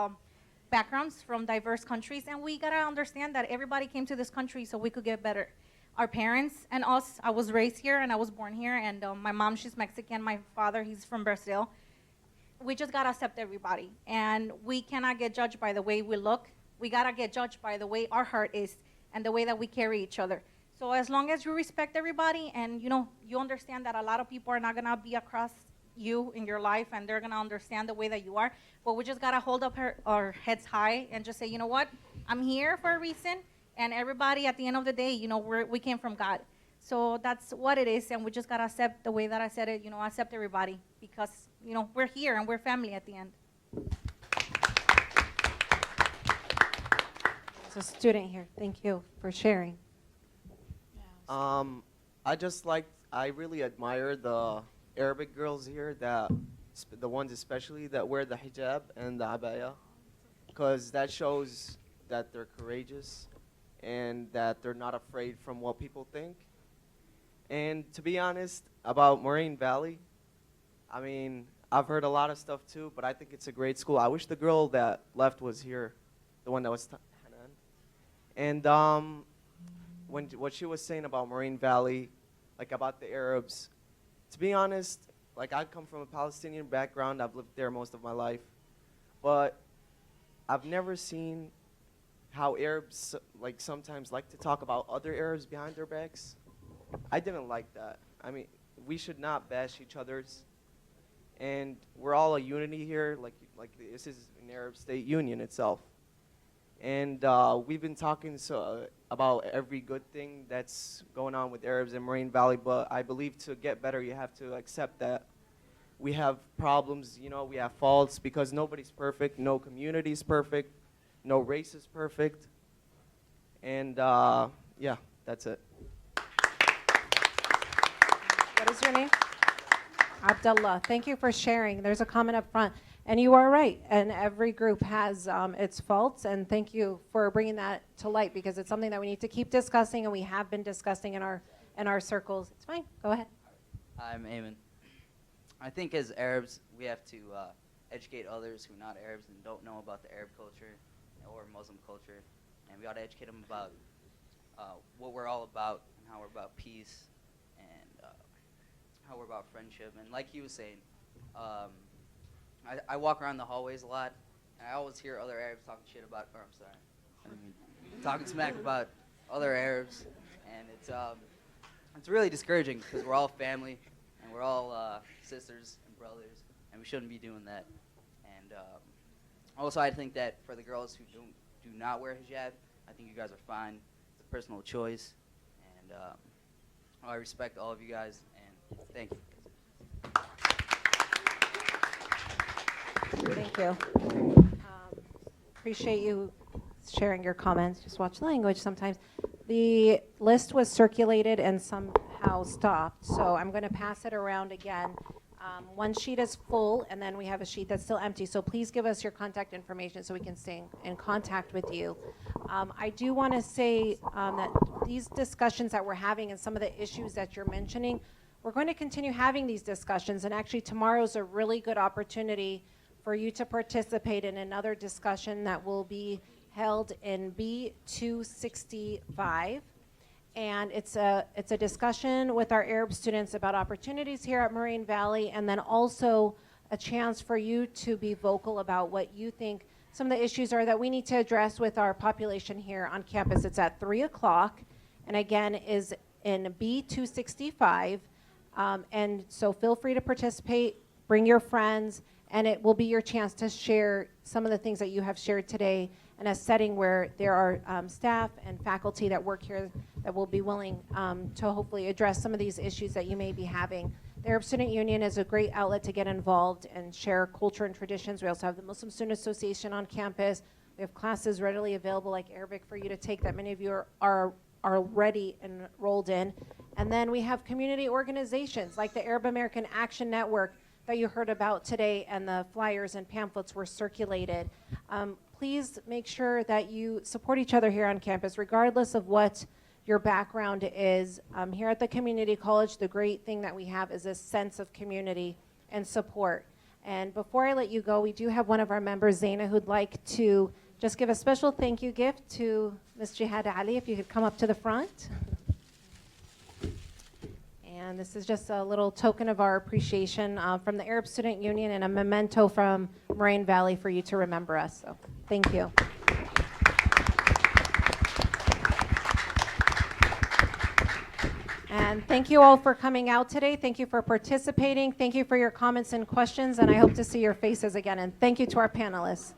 backgrounds, from diverse countries, and we gotta understand that everybody came to this country so we could get better. Our parents and us, I was raised here and I was born here, and my mom, she's Mexican, my father, he's from Brazil. We just gotta accept everybody, and we cannot get judged by the way we look. We gotta get judged by the way our heart is and the way that we carry each other. So as long as you respect everybody and you understand that a lot of people are not gonna be across you in your life and they're gonna understand the way that you are, but we just gotta hold up our heads high and just say, you know what, I'm here for a reason, and everybody at the end of the day, we came from God. So that's what it is, and we just gotta accept the way that I said it, accept everybody, because, we're here and we're family at the end. There's a student here. Thank you for sharing. I really admire the Arabic girls here, the ones especially that wear the hijab and the abaya, because that shows that they're courageous and that they're not afraid from what people think. And to be honest, about Moraine Valley, I mean, I've heard a lot of stuff too, but I think it's a great school. I wish the girl that left was here, the one that was Hanan. And what she was saying about Moraine Valley, like about the Arabs, to be honest, like I come from a Palestinian background. I've lived there most of my life, but I've never seen how Arabs like sometimes like to talk about other Arabs behind their backs. I didn't like that. I mean, we should not bash each other's, and we're all a unity here. Like this is an Arab state union itself, and we've been talking about every good thing that's going on with Arabs in Moraine Valley. But I believe to get better, you have to accept that we have problems. We have faults because nobody's perfect. No community is perfect. No race is perfect. And yeah, that's it. What is your name? Abdullah. Thank you for sharing. There's a comment up front. And you are right. And every group has its faults. And thank you for bringing that to light, because it's something that we need to keep discussing, and we have been discussing in our circles. It's fine. Go ahead. I'm Eamon. I think as Arabs, we have to educate others who are not Arabs and don't know about the Arab culture or Muslim culture. And we ought to educate them about what we're all about and how we're about peace and how we're about friendship. And like he was saying, I walk around the hallways a lot, and I always hear other Arabs talking shit about, or I'm sorry, I didn't mean, talking smack about other Arabs, and it's really discouraging because we're all family, and we're all sisters and brothers, and we shouldn't be doing that. And also, I think that for the girls who do not wear hijab, I think you guys are fine. It's a personal choice, and I respect all of you guys, and thank you. Thank you. Appreciate you sharing your comments. Just watch the language sometimes. The list was circulated and somehow stopped, so I'm going to pass it around again. One sheet is full, and then we have a sheet that's still empty, so please give us your contact information so we can stay in contact with you. I do want to say that these discussions that we're having and some of the issues that you're mentioning, we're going to continue having these discussions, and actually tomorrow's a really good opportunity for you to participate in another discussion that will be held in B265. And it's a discussion with our Arab students about opportunities here at Moraine Valley, and then also a chance for you to be vocal about what you think some of the issues are that we need to address with our population here on campus. It's at 3 o'clock, and again is in B265. And so feel free to participate, bring your friends, and it will be your chance to share some of the things that you have shared today in a setting where there are staff and faculty that work here that will be willing to hopefully address some of these issues that you may be having. The Arab Student Union is a great outlet to get involved and share culture and traditions. We also have the Muslim Student Association on campus. We have classes readily available like Arabic for you to take that many of you are already enrolled in. And then we have community organizations like the Arab American Action Network that you heard about today, and the flyers and pamphlets were circulated. Please make sure that you support each other here on campus, regardless of what your background is. Here at the community college, the great thing that we have is a sense of community and support. And before I let you go, we do have one of our members, Zaina, who'd like to just give a special thank you gift to Ms. Jihad I Lee, if you could come up to the front. And this is just a little token of our appreciation from the Arab Student Union, and a memento from Moraine Valley for you to remember us. So thank you. And thank you all for coming out today. Thank you for participating. Thank you for your comments and questions, and I hope to see your faces again. And thank you to our panelists.